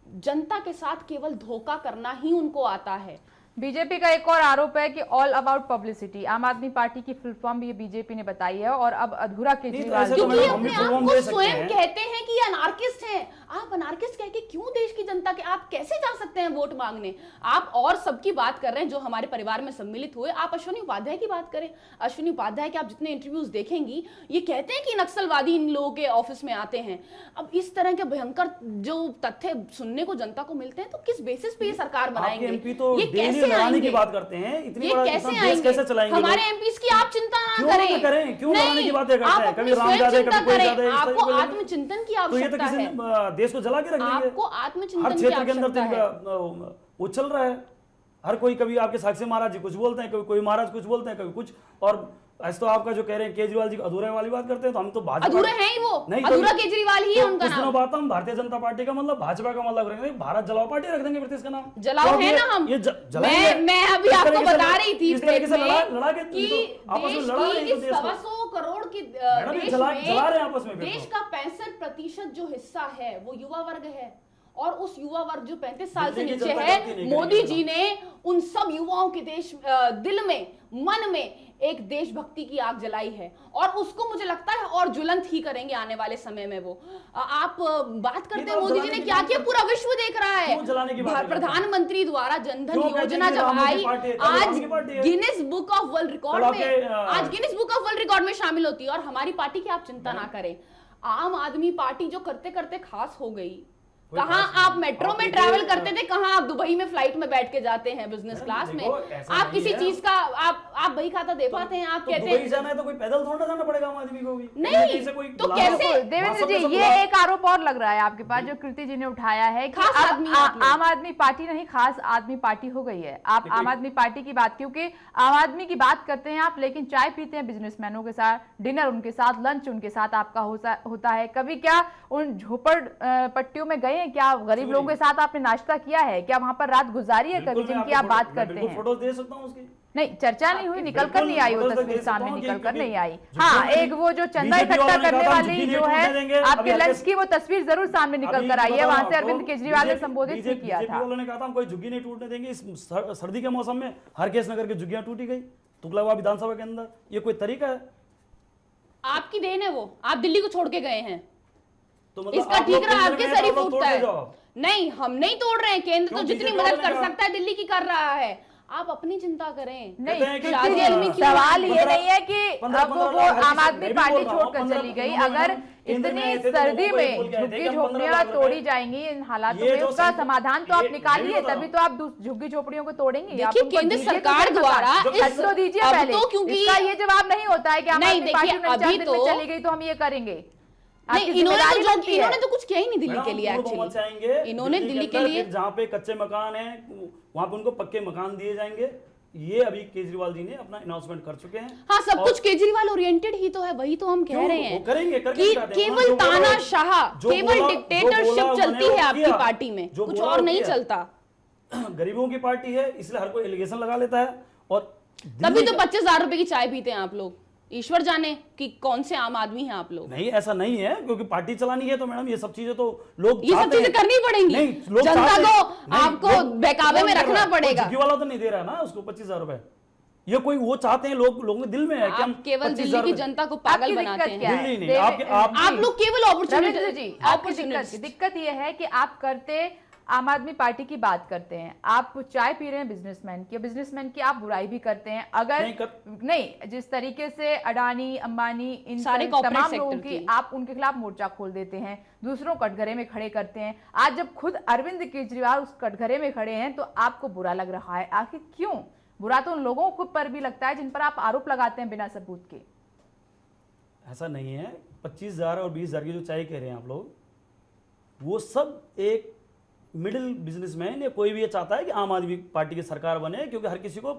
S5: जनता के साथ केवल धोखा करना ही उनको आता है।
S1: बीजेपी का एक और आरोप है कि ऑल अबाउट पब्लिसिटी। आम आदमी पार्टी की फुल फॉर्म भी बीजेपी ने बताई है और अब अधूरा केजरीवाल
S5: क्योंकि अपने आप को स्वयं कहते हैं कि ये अनार्किस्ट हैं। आप अनार्किस्ट कह के क्यों देश की जनता के, आप कैसे जा सकते हैं वोट मांगने? आप और सबकी बात कर रहे हैं जो हमारे परिवार में सम्मिलित हुए। आप अश्विनी उपाध्याय की बात करें। अश्विनी उपाध्याय के आप जितने इंटरव्यूज देखेंगी, ये कहते हैं कि नक्सलवादी इन लोगों के ऑफिस में आते हैं। अब इस तरह के भयंकर जो तथ्य सुनने को जनता को मिलते हैं, तो किस बेसिस पे ये सरकार बनाएंगे?
S3: ये कैसे लड़ाने की बात करते हैं? इतनी बड़ा देश कैसे चलाएंगे?
S5: हमारे एमपीस की आप चिंता ना करें।
S3: क्यों लड़ाने की बातें करते हैं? कभी राम जादे, कभी कोई जादे।
S5: आपको आत्मचिंतन की आवश्यकता है।
S3: देश को जला के रख देंगे।
S5: आपको आत्मचिंतन
S3: हर क्षेत्र के अंदर वो चल रहा है। हर कोई, कभी आपके साक्षी महाराज जी कुछ बोलते हैं, कभी कोई महाराज कुछ बोलते हैं, कभी कुछ। और ऐसे तो आपका जो कह रहे हैं केजरीवाल जी अधूरे वाली बात करते हैं, तो हम तो भाजपा
S5: अधूरे हैं ही वो,
S3: नहीं,
S5: अधूरा केजरीवाल ही है उनका नाम।
S3: बात हम भारतीय जनता पार्टी का मतलब भाजपा का मतलब रखेंगे, भारत जलाओ पार्टी रख देंगे फिर इसका नाम।
S5: जलाओ है ना हम, मैं अभी आपको बता रही थी कि देश की 125 करोड़ की देश का 65% जो हिस्सा है वो युवा वर्ग है, और उस युवा वर्ग जो 35 साल से नीचे है, मोदी जी ने उन सब युवाओं के दिल में, मन में एक देशभक्ति की आग जलाई है, और उसको मुझे लगता है और ज्वलंत ही करेंगे आने वाले समय में। वो आप बात करते हैं मोदी जी ने क्या किया, पूरा विश्व देख रहा है। प्रधानमंत्री द्वारा जनधन योजना जब आई, आज Guinness book of world record में शामिल होती है, और हमारी पार्टी की आप चिंता ना करें। आम आदमी पार्टी जो करते करते खास हो गई, कहां आप मेट्रो में ट्रैवल करते थे, कहां आप दुबई में फ्लाइट में बैठ के जाते हैं बिजनेस क्लास में, आप किसी चीज का आप बही खाता दे पाते हैं? आप कहते हैं
S3: जाना है तो कोई पैदल थोड़ा जाना पड़ेगा आम आदमी को भी,
S5: नहीं तो कैसे?
S1: देवेंद्र जी, ये एक आरोप और लग रहा है आपके पास जो कृति जी ने उठाया है कि आम आदमी पार्टी नहीं, खास आदमी पार्टी हो गई है। आप आम आदमी पार्टी की बात, क्योंकि आम आदमी की बात करते हैं आप, लेकिन चाय पीते हैं बिजनेसमैनों के साथ, डिनर उनके साथ, लंच उनके साथ आपका होता है। कभी क्या उन झोपड़ पट्टियों में गए हैं क्या? गरीब लोगों के साथ आपने नाश्ता किया है क्या? वहां पर रात गुजारी है कभी, जिनकी आप बात करते हैं?
S3: फोटो दे सकता हूं उसकी।
S1: नहीं, चर्चा नहीं हुई, निकल कर नहीं आई, वो तस्वीर सामने निकल कर नहीं आई। हाँ, एक वो जो चंदा इकट्ठा करने वाली जो है आपके लंच की, वो तस्वीर जरूर सामने निकल कर आई है, वहां से अरविंद केजरीवाल ने संबोधित भी किया था।
S3: उन्होंने कहा था हम कोई झुग्गी नहीं टूटने देंगे। इस सर्दी के मौसम में हरकेश नगर की झुग्गियां टूटी गई तुगलकाबाद विधानसभा के अंदर, ये कोई तरीका है?
S5: आपकी देन है वो, आप दिल्ली को छोड़ के गए हैं,
S3: तो मतलब
S5: इसका ठीक रहा आपके सर ही फूटता है। नहीं, हम नहीं तोड़ रहे हैं, केंद्र तो जितनी मदद कर सकता है दिल्ली की कर रहा है, आप अपनी चिंता करें।
S1: नहीं, सवाल ये नहीं है कि अब वो आम आदमी पार्टी छोड़कर चली गई, अगर इतनी सर्दी में झुग्गी झोपड़ियां तोड़ी जाएंगी इन हालातों में, उसका समाधान तो आप निकालिए, तभी तो आप झुग्गी झोपड़ियों को तोड़ेंगे।
S5: देखिए, केंद्र सरकार द्वारा
S1: तो दीजिए पहले, क्योंकि ये जवाब नहीं होता है कि आम आदमी पार्टी चली गई तो हम ये करेंगे।
S5: नहीं, इन्होंने तो कुछ किया ही नहीं दिल्ली के लिए। एक्चुअली इन्होंने दिल्ली के लिए,
S3: जहाँ पे कच्चे मकान है वहां पे उनको पक्के मकान दिए जाएंगे, ये अभी केजरीवाल जी ने अपना अनाउंसमेंट कर चुके हैं।
S5: हाँ, सब कुछ केजरीवाल ओरिएंटेड ही तो है, वही तो हम कह रहे हैं कि केवल तानाशाह, केवल डिक्टेटरशिप चलती है आपकी पार्टी में, कुछ और नहीं चलता।
S3: गरीबों की पार्टी है, इसलिए हर कोई एलिगेशन लगा लेता है, और
S5: तभी तो 25,000 रुपए की चाय पीते हैं आप लोग। ईश्वर जाने कि कौन से आम आदमी हैं आप लोग।
S3: नहीं, ऐसा नहीं है, क्योंकि पार्टी चलानी है तो मैडम ये सब चीजें तो लोग,
S5: ये सब चीजें करनी पड़ेंगी, जनता को आपको बहकावे में रखना पड़ेगा।
S3: झुग्गी वाला तो नहीं दे रहा ना उसको 25,000 रुपए, ये कोई वो चाहते हैं, लोगों के दिल में है कि हम
S5: केवल दिल्ली की जनता को पागल बनाते हैं।
S3: दिल्ली नहीं,
S5: आप लोग केवल अपॉर्चुनिटी।
S1: दिक्कत ये है कि आप करते आम आदमी पार्टी की बात करते हैं, आप चाय पी रहे हैं बिजनेसमैन की आप बुराई भी करते हैं। अगर नहीं, जिस तरीके से अडानी, अंबानी, इन सारे तमाम लोगों की आप उनके खिलाफ मोर्चा खोल देते हैं, दूसरों कटघरे में खड़े करते हैं, आज जब खुद अरविंद केजरीवाल उस कटघरे में खड़े हैं तो आपको बुरा लग रहा है। आखिर क्यों? बुरा तो उन लोगों को पर भी लगता है जिन पर आप आरोप लगाते हैं बिना सबूत के।
S3: ऐसा नहीं है, 25,000 और 20,000 की जो चाय कह रहे हैं आप लोग, वो सब एक मिडिल बिजनेसमैन या कोई भी ये चाहता है कि आम आदमी पार्टी की सरकार बने, क्योंकि हर किसी को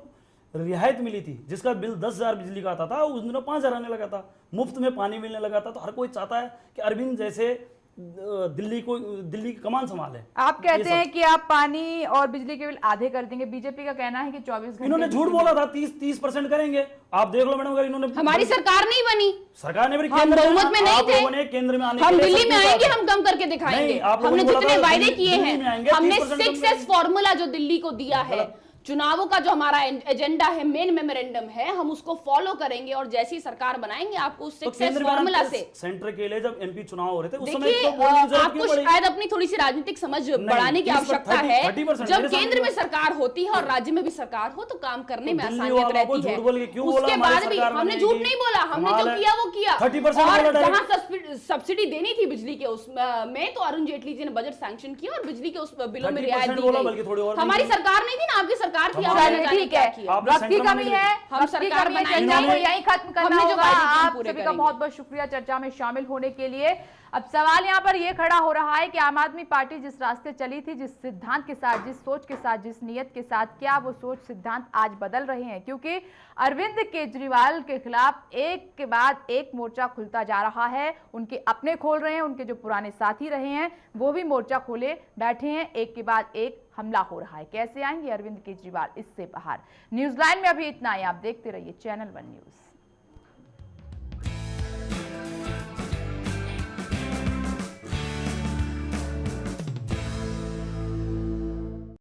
S3: रियायत मिली थी। जिसका बिल 10,000 बिजली का आता था उस दिनों 5,000 आने लगा था, मुफ्त में पानी मिलने लगा था। तो हर कोई चाहता है कि अरविंद जैसे दिल्ली की कमान संभाले।
S1: आप कहते हैं कि आप पानी और बिजली के बिल आधे कर देंगे, बीजेपी का कहना है कि 24 घंटे।
S3: इन्होंने झूठ बोला था 30% करेंगे। आप देख लो मैडम, अगर इन्होंने,
S5: हमारी सरकार नहीं बनी,
S3: सरकार ने
S5: हम बहुमत में नहीं थे,
S3: केंद्र में आने,
S5: हम दिल्ली में आएंगे, हम कम करके दिखाएंगे। हमने जितने वायदे किए हैं, हमने 6S फॉर्मूला जो दिल्ली को दिया है, चुनावों का जो हमारा एजेंडा है, मेन मेमोरेंडम है, हम उसको फॉलो करेंगे और जैसी सरकार बनाएंगे आपको उस 6S फॉर्मूला से।
S3: सेंटर के लिए जब एमपी चुनाव हो रहे थे उस समय
S5: देखिए, आपको शायद अपनी थोड़ी सी राजनीतिक समझ बढ़ाने की आवश्यकता है। जब केंद्र में सरकार होती है और राज्य में भी सरकार हो तो काम करने में आसानियत रहती है। उसके बाद भी हमने झूठ नहीं बोला, हमने जो किया वो किया। और जहां सब्सिडी देनी थी बिजली के उसमें तो अरुण जेटली जी ने बजट सैंक्शन किया और बिजली के उस बिलों में रियायत दी गई। हमारी सरकार नहीं थी ना, आपकी सरकार सरकार थी,
S1: ठीक है, वक्त की कमी है,
S5: हम सरकार बनाएंगे,
S1: यही खत्म करना होगा। आप सभी का बहुत बहुत शुक्रिया चर्चा में शामिल होने के लिए। अब सवाल यहाँ पर यह खड़ा हो रहा है कि आम आदमी पार्टी जिस रास्ते चली थी, जिस सिद्धांत के साथ, जिस सोच के साथ, जिस नियत के साथ, क्या वो सोच सिद्धांत आज बदल रहे हैं? क्योंकि अरविंद केजरीवाल के खिलाफ एक के बाद एक मोर्चा खुलता जा रहा है। उनके अपने खोल रहे हैं, उनके जो पुराने साथी रहे हैं वो भी मोर्चा खोले बैठे हैं, एक के बाद एक हमला हो रहा है। कैसे आएंगे अरविंद केजरीवाल इससे बाहर? न्यूज़ लाइन में अभी इतना ही। आप देखते रहिए चैनल 1 न्यूज़।